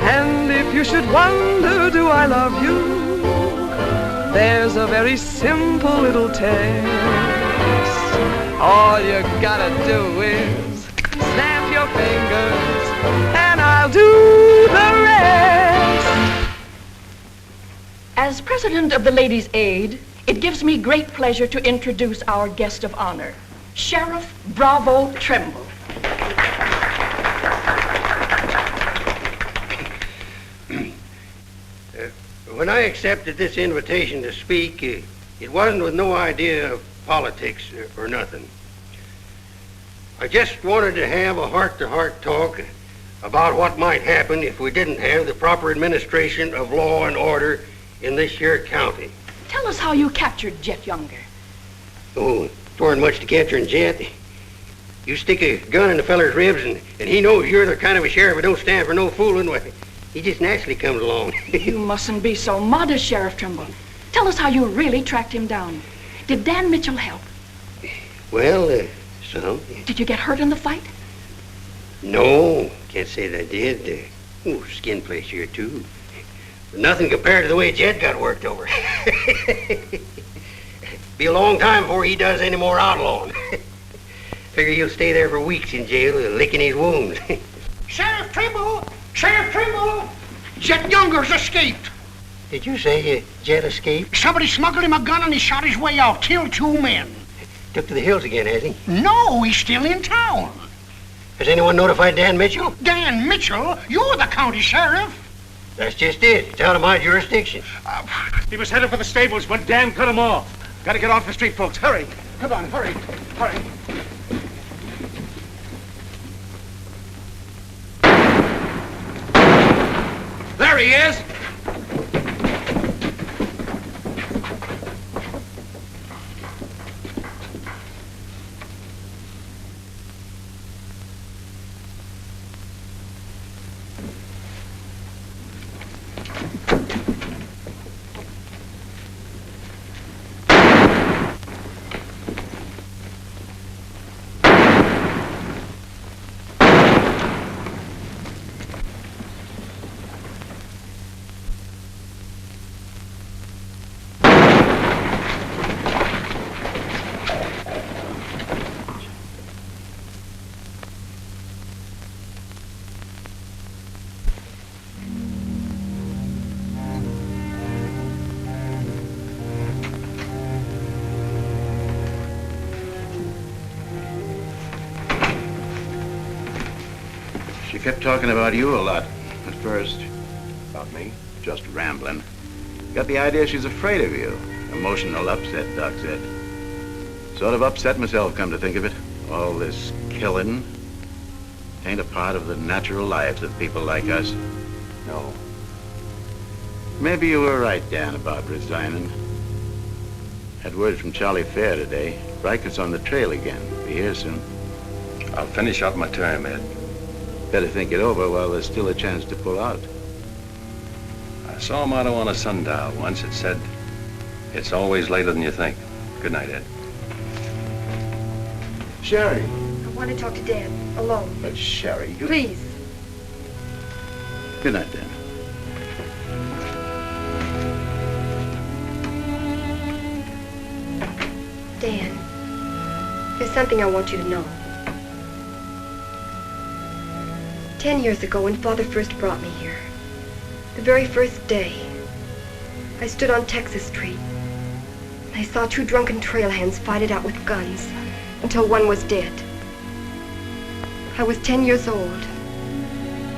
And if you should wonder, do I love you? There's a very simple little test. All you gotta do is snap your fingers and I'll do the rest. As president of the Ladies' Aid, it gives me great pleasure to introduce our guest of honor, Sheriff Bravo Trimble. When I accepted this invitation to speak, it wasn't with no idea of politics or nothing. I just wanted to have a heart-to-heart talk about what might happen if we didn't have the proper administration of law and order in this here county. Tell us how you captured Jet Younger. Oh, it weren't much to capturing Jet. You stick a gun in the feller's ribs and he knows you're the kind of a sheriff who don't stand for no fooling. Well, he just naturally comes along. You mustn't be so modest, Sheriff Trimble. Tell us how you really tracked him down. Did Dan Mitchell help? Well, some. Did you get hurt in the fight? No, can't say that I did. Skin place here, too. But nothing compared to the way Jet got worked over. Be a long time before he does any more outlawing. Figure he'll stay there for weeks in jail, licking his wounds. Sheriff Trimble! Sheriff Trimble! Jet Younger's escaped. Did you say Jet escaped? Somebody smuggled him a gun and he shot his way out, killed 2 men. Took to the hills again, has he? No, he's still in town. Has anyone notified Dan Mitchell? Dan Mitchell? You're the county sheriff. That's just it. It's out of my jurisdiction. He was headed for the stables, but Dan cut him off. Gotta get off the street, folks. Hurry. Come on, hurry. Hurry. There he is. She kept talking about you a lot at first. About me? Just rambling. Got the idea she's afraid of you. Emotional upset, Doc said. Sort of upset myself, come to think of it. All this killing ain't a part of the natural lives of people like us. No. Maybe you were right, Dan, about resigning. Had word from Charlie Fair today. Riker's on the trail again. Be here soon. I'll finish out my term, Ed. Better think it over while there's still a chance to pull out. I saw a motto on a sundial once. It said, "It's always later than you think." Good night, Ed. Sherry. I want to talk to Dan, alone. But Sherry, you... Please. Good night, Dan. Dan, there's something I want you to know. 10 years ago, when Father first brought me here, the very first day, I stood on Texas Street, and I saw 2 drunken trail hands fight it out with guns until one was dead. I was 10 years old,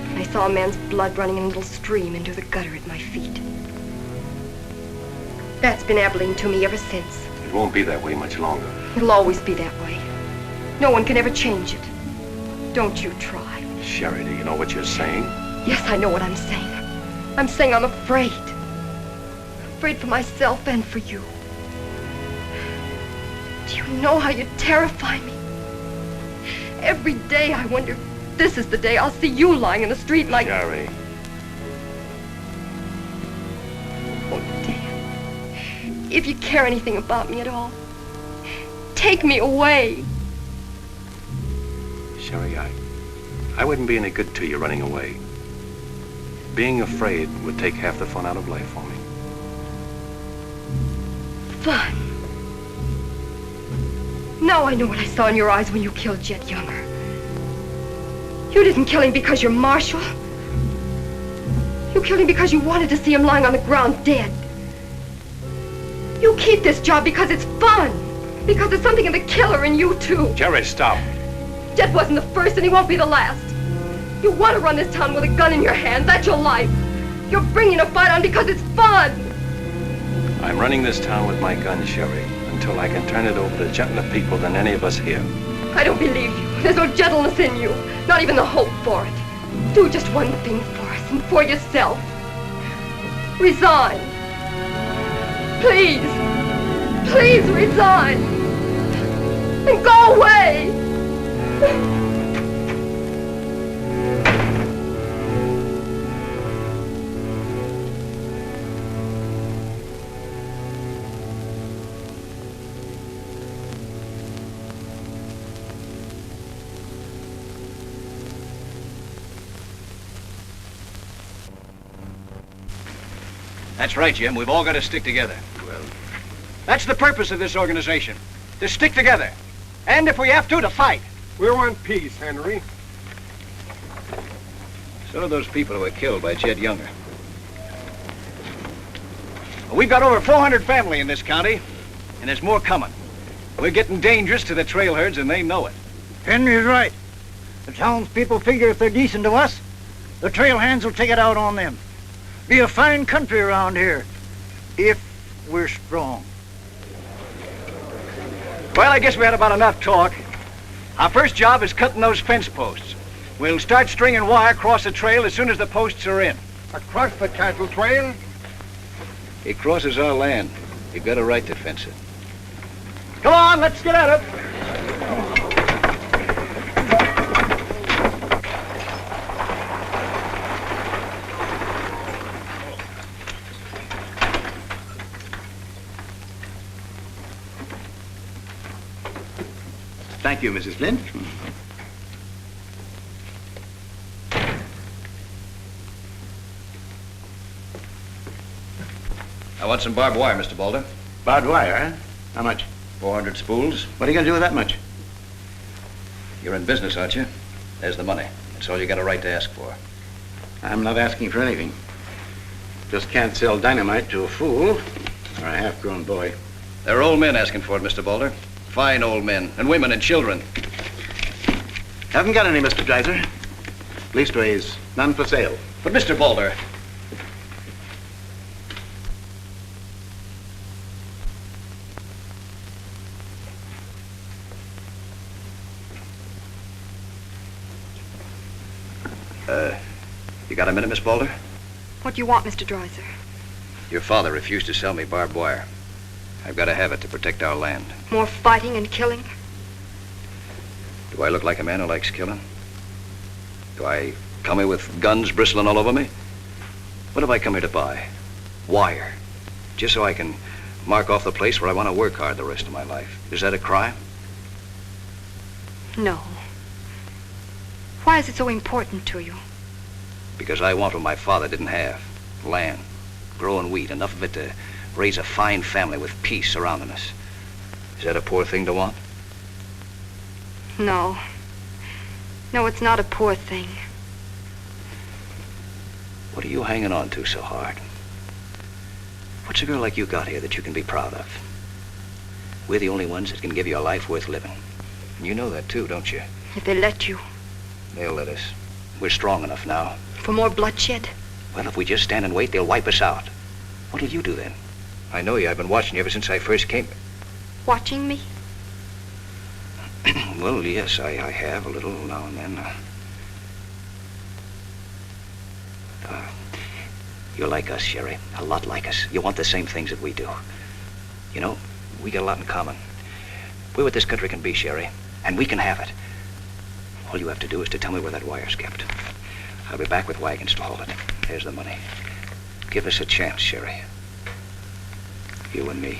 and I saw a man's blood running in a little stream into the gutter at my feet. That's been Abilene to me ever since. It won't be that way much longer. It'll always be that way. No one can ever change it. Don't you try. Sherry, do you know what you're saying? Yes, I know what I'm saying. I'm saying I'm afraid. I'm afraid for myself and for you. Do you know how you terrify me? Every day I wonder if this is the day I'll see you lying in the street like... Sherry. Oh, Dan. If you care anything about me at all, take me away. Sherry, I wouldn't be any good to you running away. Being afraid would take half the fun out of life for me. Fun? Now I know what I saw in your eyes when you killed Jet Younger. You didn't kill him because you're Marshal. You killed him because you wanted to see him lying on the ground dead. You keep this job because it's fun. Because there's something in the killer in you, too. Jerry, stop. Jet wasn't the first, and he won't be the last. You want to run this town with a gun in your hand. That's your life. You're bringing a fight on because it's fun. I'm running this town with my gun, Sherry, until I can turn it over to gentler people than any of us here. I don't believe you. There's no gentleness in you. Not even the hope for it. Do just one thing for us and for yourself. Resign. Please. Please resign. And go away. That's right, Jim. We've all got to stick together. Well, that's the purpose of this organization. To stick together. And if we have to fight. We want peace, Henry. So do those people who were killed by Jed Younger. We've got over 400 family in this county, and there's more coming. We're getting dangerous to the trail herds, and they know it. Henry's right. The townspeople figure if they're decent to us, the trail hands will take it out on them. Be a fine country around here, if we're strong. Well, I guess we had about enough talk. Our first job is cutting those fence posts. We'll start stringing wire across the trail as soon as the posts are in. Across the cattle trail? It crosses our land. You've got a right to fence it. Come on, let's get at it. Thank you, Mrs. Flint. I want some barbed wire, Mr. Boulder. Barbed wire, huh? How much? 400 spools. What are you going to do with that much? You're in business, aren't you? There's the money. That's all you got a right to ask for. I'm not asking for anything. Just can't sell dynamite to a fool or a half-grown boy. There are old men asking for it, Mr. Boulder. Fine old men, and women and children. Haven't got any, Mr. Dreiser. Leastways, none for sale. But, Mr. Boulder... You got a minute, Miss Boulder? What do you want, Mr. Dreiser? Your father refused to sell me barbed wire. I've got to have it to protect our land. More fighting and killing? Do I look like a man who likes killing? Do I come here with guns bristling all over me? What have I come here to buy? Wire. Just so I can mark off the place where I want to work hard the rest of my life. Is that a crime? No. Why is it so important to you? Because I want what my father didn't have. Land. Growing wheat. Enough of it to raise a fine family with peace surrounding us. Is that a poor thing to want? No. No, it's not a poor thing. What are you hanging on to so hard? What's a girl like you got here that you can be proud of? We're the only ones that can give you a life worth living. And you know that too, don't you? If they let you. They'll let us. We're strong enough now. For more bloodshed? Well, if we just stand and wait, they'll wipe us out. What'll you do then? I know you. I've been watching you ever since I first came. Watching me? Well, yes, I have a little now and then. You're like us, Sherry. A lot like us. You want the same things that we do. You know, we got a lot in common. We're what this country can be, Sherry, and we can have it. All you have to do is to tell me where that wire's kept. I'll be back with wagons to haul it. Here's the money. Give us a chance, Sherry. You and me.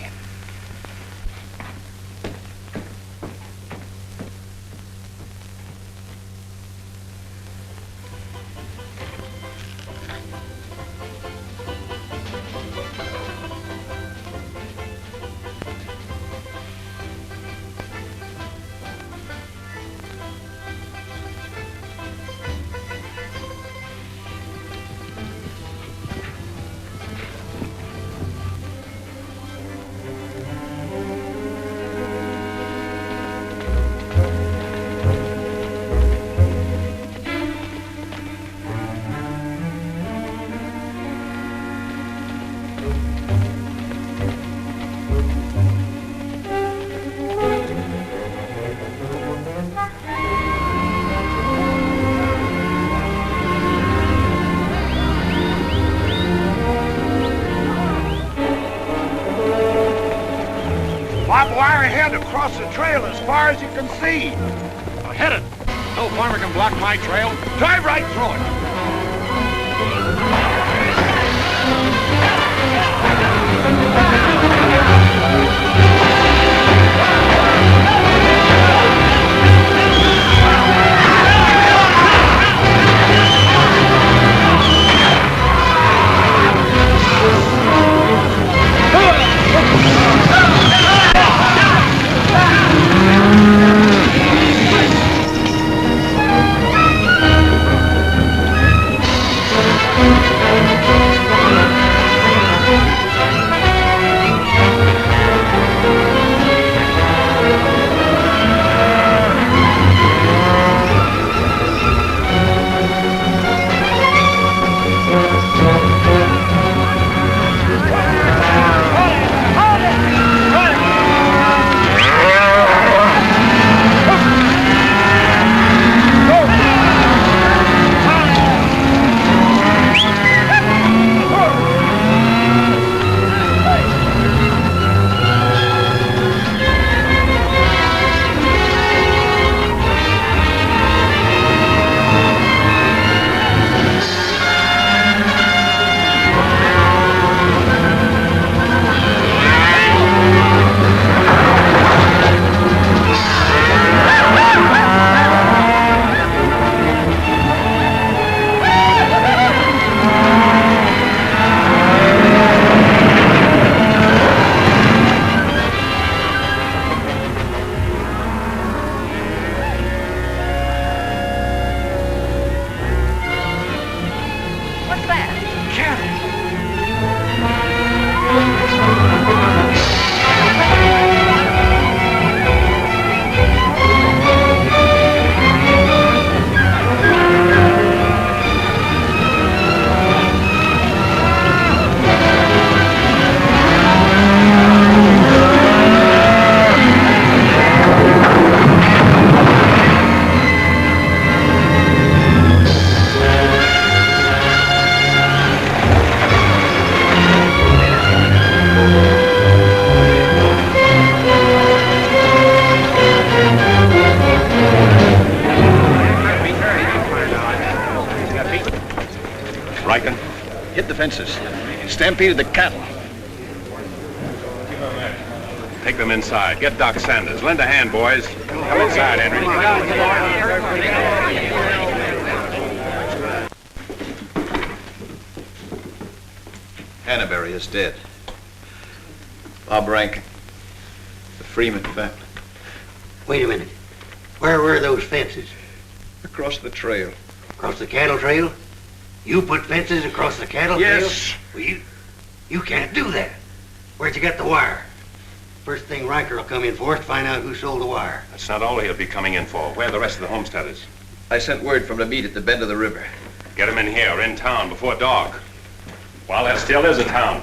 Barbed wire ahead across the trail as far as you can see. Hit it. No farmer can block my trail. Drive right through it. Hit the fences. Stampeded the cattle. Take them inside. Get Doc Sanders. Lend a hand, boys. Come inside, Henry. Hannaberry is dead. Bob Rankin. The Freeman family. Wait a minute. Where were those fences? Across the trail. Across the cattle trail? You put fences across the cattle trail? Yes. Well, you can't do that. Where'd you get the wire? First thing Riker will come in for is to find out who sold the wire. That's not all he'll be coming in for. Where are the rest of the homesteaders? I sent word from the meet at the bend of the river. Get them in here, in town, before dark. While there still is a town.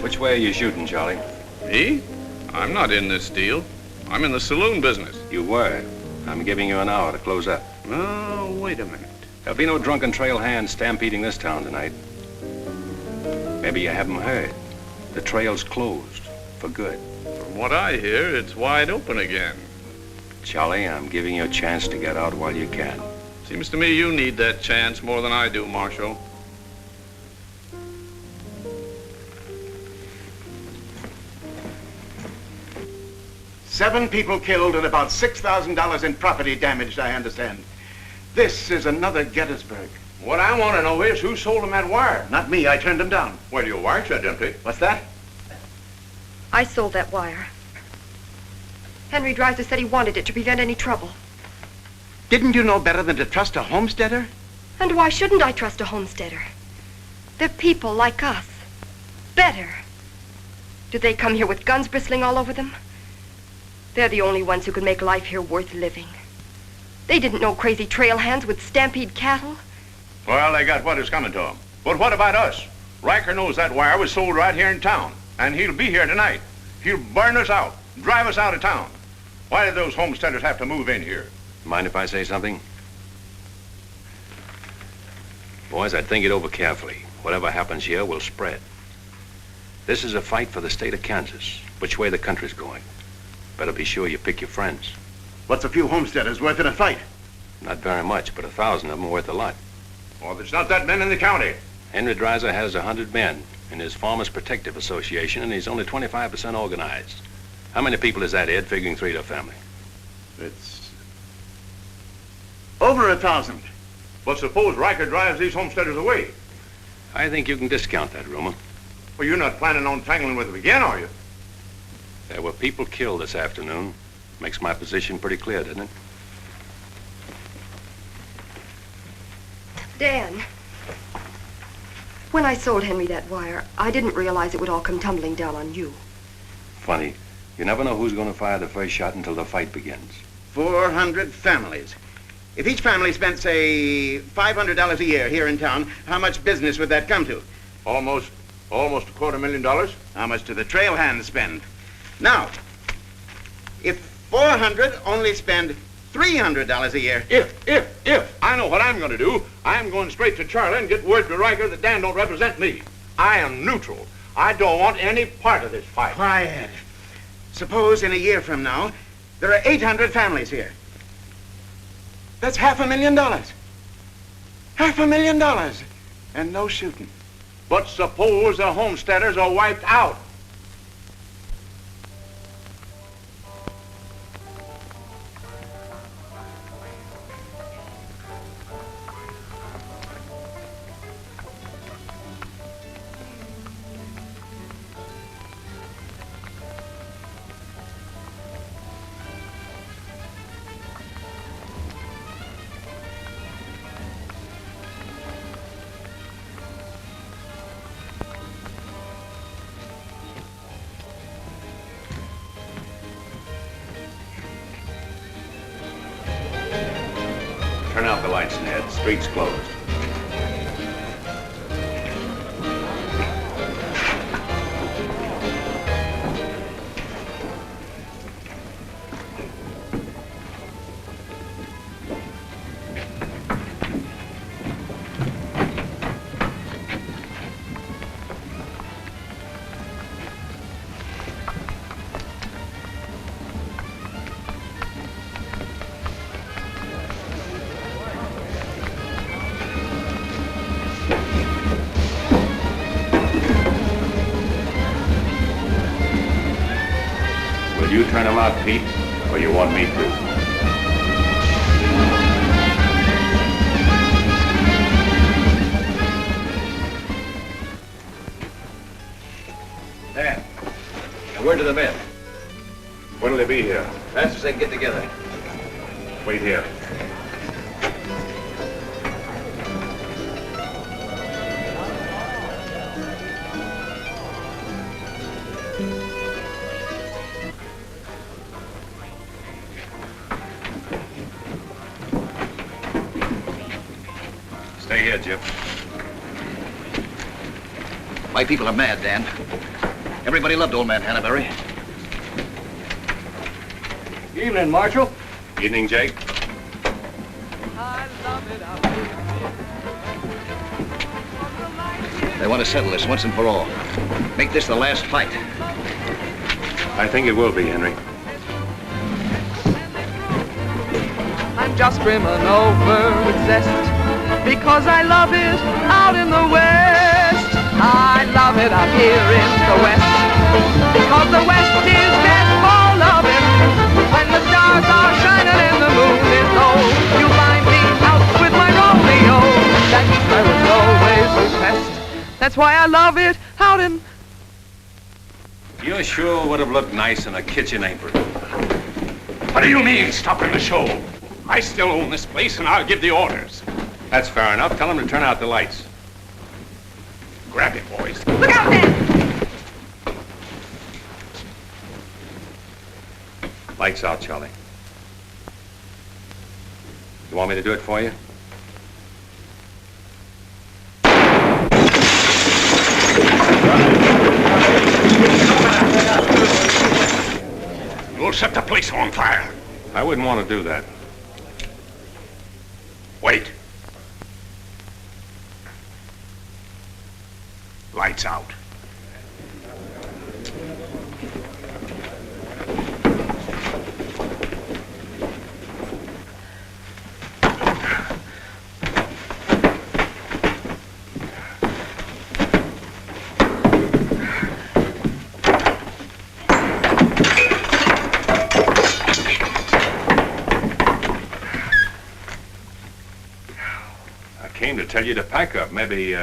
Which way are you shooting, Charlie? Me? I'm not in this deal. I'm in the saloon business. You were. I'm giving you an hour to close up. Oh, wait a minute. There'll be no drunken trail hands stampeding this town tonight. Maybe you haven't heard. The trail's closed for good. From what I hear, it's wide open again. Charlie, I'm giving you a chance to get out while you can. Seems to me you need that chance more than I do, Marshal. Seven people killed and about $6,000 in property damaged, I understand. This is another Gettysburg. What I want to know is who sold him that wire? Not me, I turned them down. Well, your wire said empty. What's that? I sold that wire. Henry Dreiser said he wanted it to prevent any trouble. Didn't you know better than to trust a homesteader? And why shouldn't I trust a homesteader? They're people like us. Better. Do they come here with guns bristling all over them? They're the only ones who can make life here worth living. They didn't know crazy trail hands would stampede cattle. Well, they got what is coming to them. But what about us? Riker knows that wire was sold right here in town, and he'll be here tonight. He'll burn us out, drive us out of town. Why did those homesteaders have to move in here? Mind if I say something? Boys, I'd think it over carefully. Whatever happens here will spread. This is a fight for the state of Kansas, which way the country's going. Better be sure you pick your friends. What's a few homesteaders worth in a fight? Not very much, but 1,000 of them are worth a lot. Well, there's not that many in the county. Henry Dreiser has 100 men in his Farmers Protective Association, and he's only 25% organized. How many people is that, Ed, figuring 3 to a family? It's over 1,000. But suppose Riker drives these homesteaders away. I think you can discount that rumor. Well, you're not planning on tangling with them again, are you? There were people killed this afternoon. Makes my position pretty clear, doesn't it? Dan, when I sold Henry that wire, I didn't realize it would all come tumbling down on you. Funny. You never know who's going to fire the first shot until the fight begins. 400 families. If each family spent, say, $500 a year here in town, how much business would that come to? Almost $250,000. How much do the trail hands spend? Now, if 400 only spend $300 a year. If. I know what I'm going to do. I'm going straight to Charlie and get word to Riker that Dan don't represent me. I am neutral. I don't want any part of this fight. Quiet. Suppose in a year from now, there are 800 families here. That's $500,000. $500,000. And no shooting. But suppose the homesteaders are wiped out. Turn out the lights, Ned. Street's closed. Will you turn them out, Pete, or you want me to? Dan, a word to the men. When'll they be here? Fast as they can get together. Wait here. Stay here, Jim. My people are mad, Dan. Everybody loved old man Hannaberry. Evening, Marshal. Evening, Jake. They want to settle this once and for all. Make this the last fight. I think it will be, Henry. I'm just brimming over with zest because I love it out in the west. I love it out here in the west because the west is best for loving. When the stars are shining and the moon is low, you'll find me out with my Romeo. That east I was always repressed. That's why I love it out in... You sure would have looked nice in a kitchen apron. What do you mean, stopping the show? I still own this place, and I'll give the orders. That's fair enough. Tell them to turn out the lights. Grab it, boys. Look out, Dan! Lights out, Charlie. You want me to do it for you? You'll set the place on fire. I wouldn't want to do that. Wait. Lights out. I came to tell you to pack up. Maybe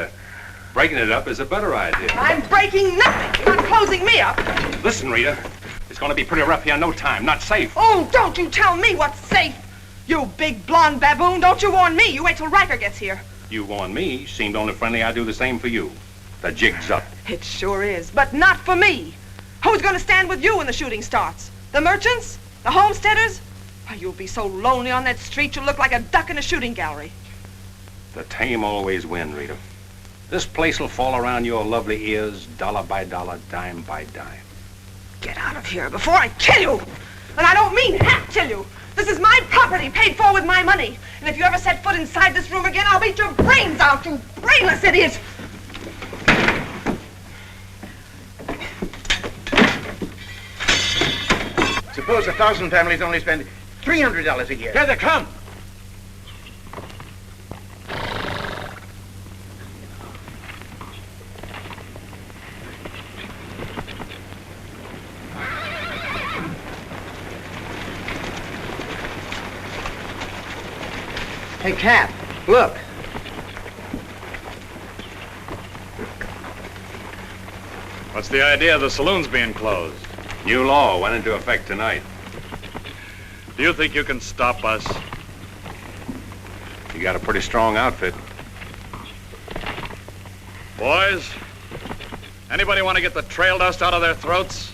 Breaking it up is a better idea. I'm breaking nothing. You're not closing me up. Listen, Rita. It's going to be pretty rough here in no time. Not safe. Oh, don't you tell me what's safe. You big blonde baboon, don't you warn me. You wait till Riker gets here. You warn me. Seemed only friendly. I'd do the same for you. The jig's up. It sure is, but not for me. Who's going to stand with you when the shooting starts? The merchants? The homesteaders? Oh, you'll be so lonely on that street you'll look like a duck in a shooting gallery. The tame always win, Rita. This place will fall around your lovely ears, dollar by dollar, dime by dime. Get out of here before I kill you! And I don't mean half kill you. This is my property, paid for with my money. And if you ever set foot inside this room again, I'll beat your brains out, you brainless idiot! Suppose 1,000 families only spend $300 a year. Here they come. Hey, Cap, look. What's the idea of the saloons being closed? New law went into effect tonight. Do you think you can stop us? You got a pretty strong outfit. Boys, anybody want to get the trail dust out of their throats?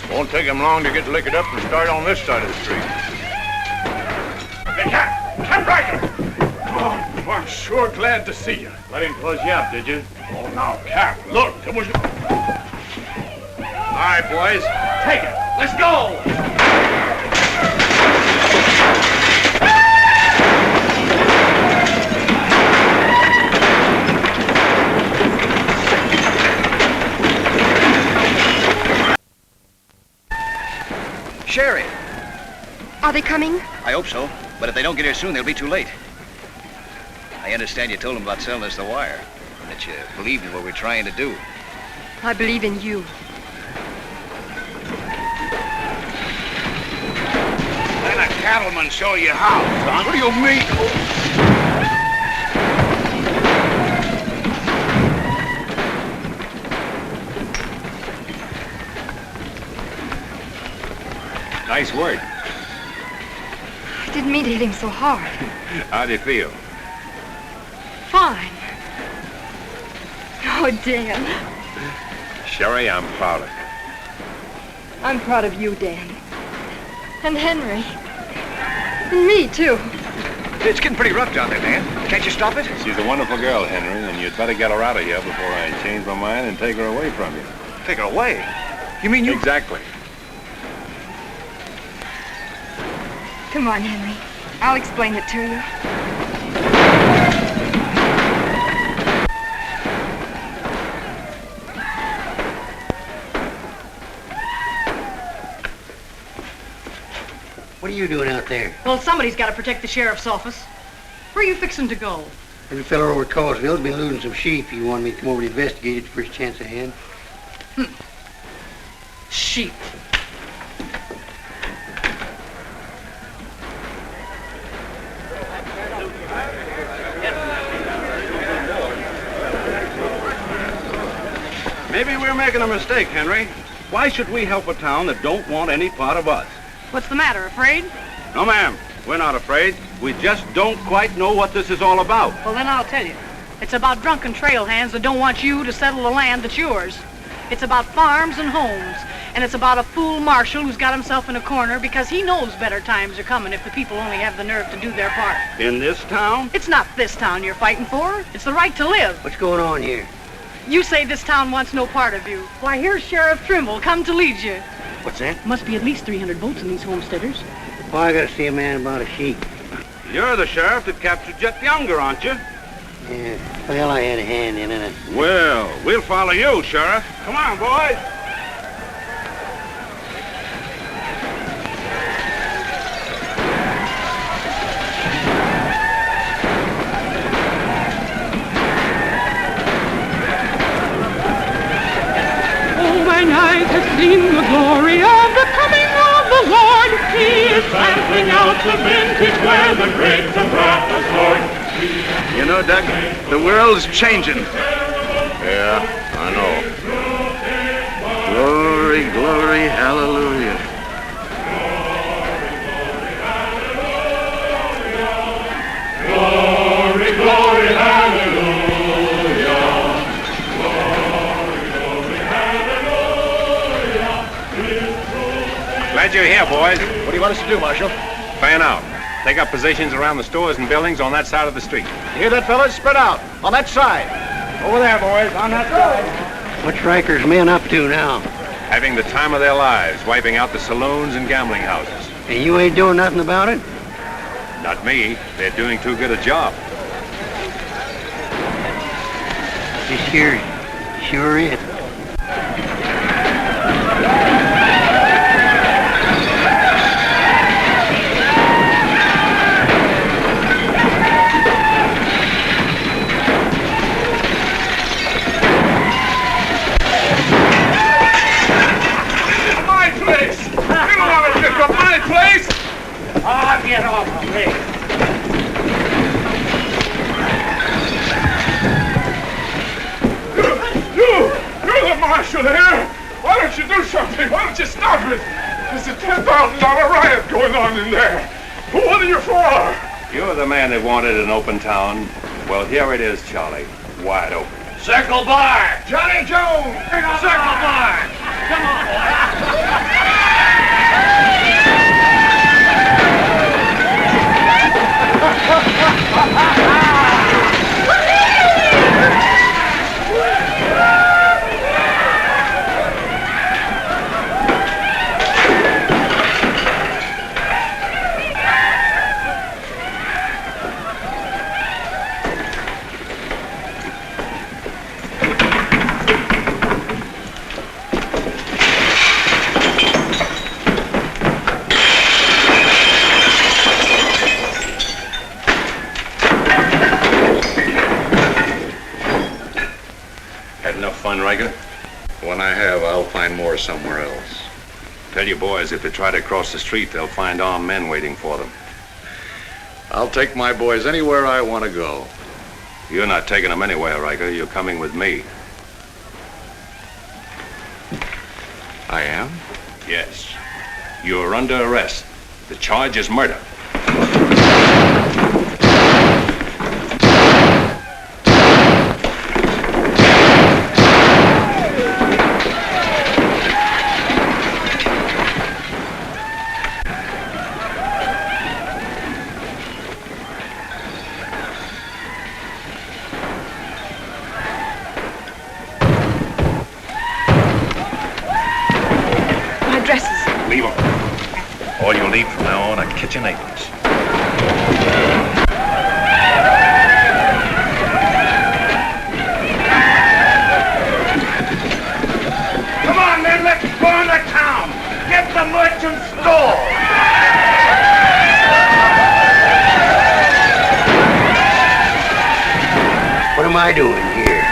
Won't take him long to get liquored up and start on this side of the street. Hey, Cap Riker! Oh, I'm sure glad to see you. Let him close you up, did you? Oh, now, Cap, look, it was... All right, boys, take it. Let's go! Sherry. Are they coming? I hope so, but if they don't get here soon, they'll be too late. I understand you told them about selling us the wire, and that you believed in what we're trying to do. I believe in you. Let a cattleman show you how, son. What do you mean? Nice work. I didn't mean to hit him so hard. How do you feel? Fine. Oh, Dan. Sherry, I'm proud of you. I'm proud of you, Dan. And Henry. And me, too. It's getting pretty rough down there, Dan. Can't you stop it? She's a wonderful girl, Henry, and you'd better get her out of here before I change my mind and take her away from you. Take her away? You mean you... Exactly. Come on, Henry. I'll explain it to you. What are you doing out there? Well, somebody's got to protect the sheriff's office. Where are you fixing to go? There's a fellow over at Causeville's been losing some sheep. He wanted me to come over and investigate it the first chance I had. Sheep. Maybe we're making a mistake, Henry. Why should we help a town that don't want any part of us? What's the matter, afraid? No, ma'am. We're not afraid. We just don't quite know what this is all about. Well, then I'll tell you. It's about drunken trail hands that don't want you to settle the land that's yours. It's about farms and homes. And it's about a fool marshal who's got himself in a corner because he knows better times are coming if the people only have the nerve to do their part. In this town? It's not this town you're fighting for. It's the right to live. What's going on here? You say this town wants no part of you. Why, here's Sheriff Trimble come to lead you. What's that? Must be at least 300 votes in these homesteaders. Well, I gotta see a man about a sheep. You're the sheriff that captured Jet Younger, aren't you? Yeah, well, I had a hand in it. Well, we'll follow you, Sheriff. Come on, boys. thine eyes have seen the glory of the coming of the Lord. He is sampling out the vintage where the grapes of wrath are stored. You know, Doug, the world's changing. Yeah, I know. Glory, glory, hallelujah. Glory, glory, hallelujah. Glad you're here, boys. What do you want us to do, Marshal? Fan out. Take up positions around the stores and buildings on that side of the street. You hear that, fellas? Spread out. On that side. Over there, boys. On that side. What's Riker's men up to now? Having the time of their lives, wiping out the saloons and gambling houses. And you ain't doing nothing about it? Not me. They're doing too good a job. This here sure is. Oh, get off of me! You're the marshal here! Why don't you do something? Why don't you stop it? There's a $10,000 riot going on in there. What are you for? You're the man that wanted an open town. Well, here it is, Charlie. Wide open. Circle bar! Johnny Jones! Circle bar! Come on, Riker? When I have, I'll find more somewhere else. Tell your boys if they try to cross the street, they'll find armed men waiting for them. I'll take my boys anywhere I want to go. You're not taking them anywhere, Riker. You're coming with me. I am? Yes. You're under arrest. The charge is murder. Leave them. All you'll need from now on are kitchen aprons. Come on, men, let's burn the town. Get the merchant store. What am I doing here?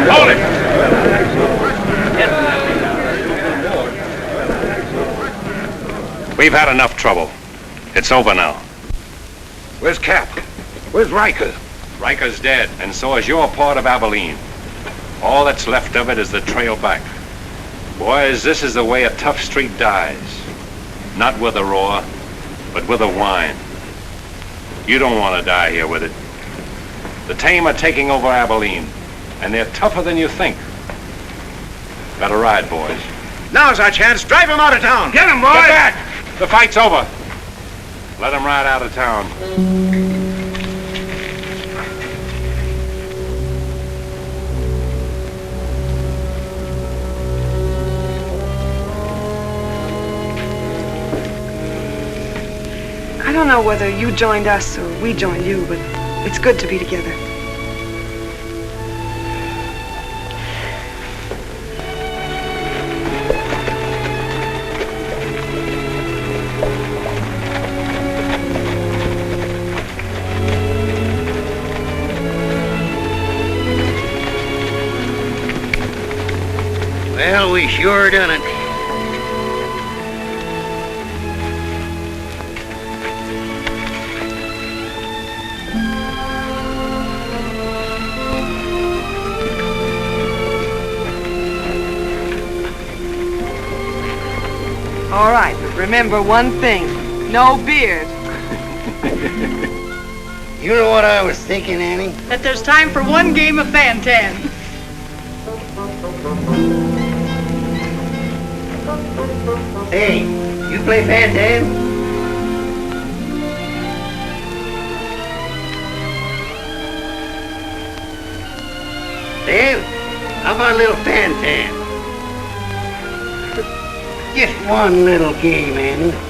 Hold it! We've had enough trouble. It's over now. Where's Cap? Where's Riker? Riker's dead, and so is your part of Abilene. All that's left of it is the trail back. Boys, this is the way a tough street dies. Not with a roar, but with a whine. You don't want to die here with it. The tame are taking over Abilene, and they're tougher than you think. Better ride, boys. Now's our chance. Drive him out of town. Get him, boys! Get back! The fight's over. Let him ride out of town. I don't know whether you joined us or we joined you, but it's good to be together. We sure done it. All right, but remember one thing. No beard. You know what I was thinking, Annie? That there's time for one game of Fan-Tan. Hey, you play Fan-Tan? Dan, how about a little Fan-Tan? Just one little game, Annie.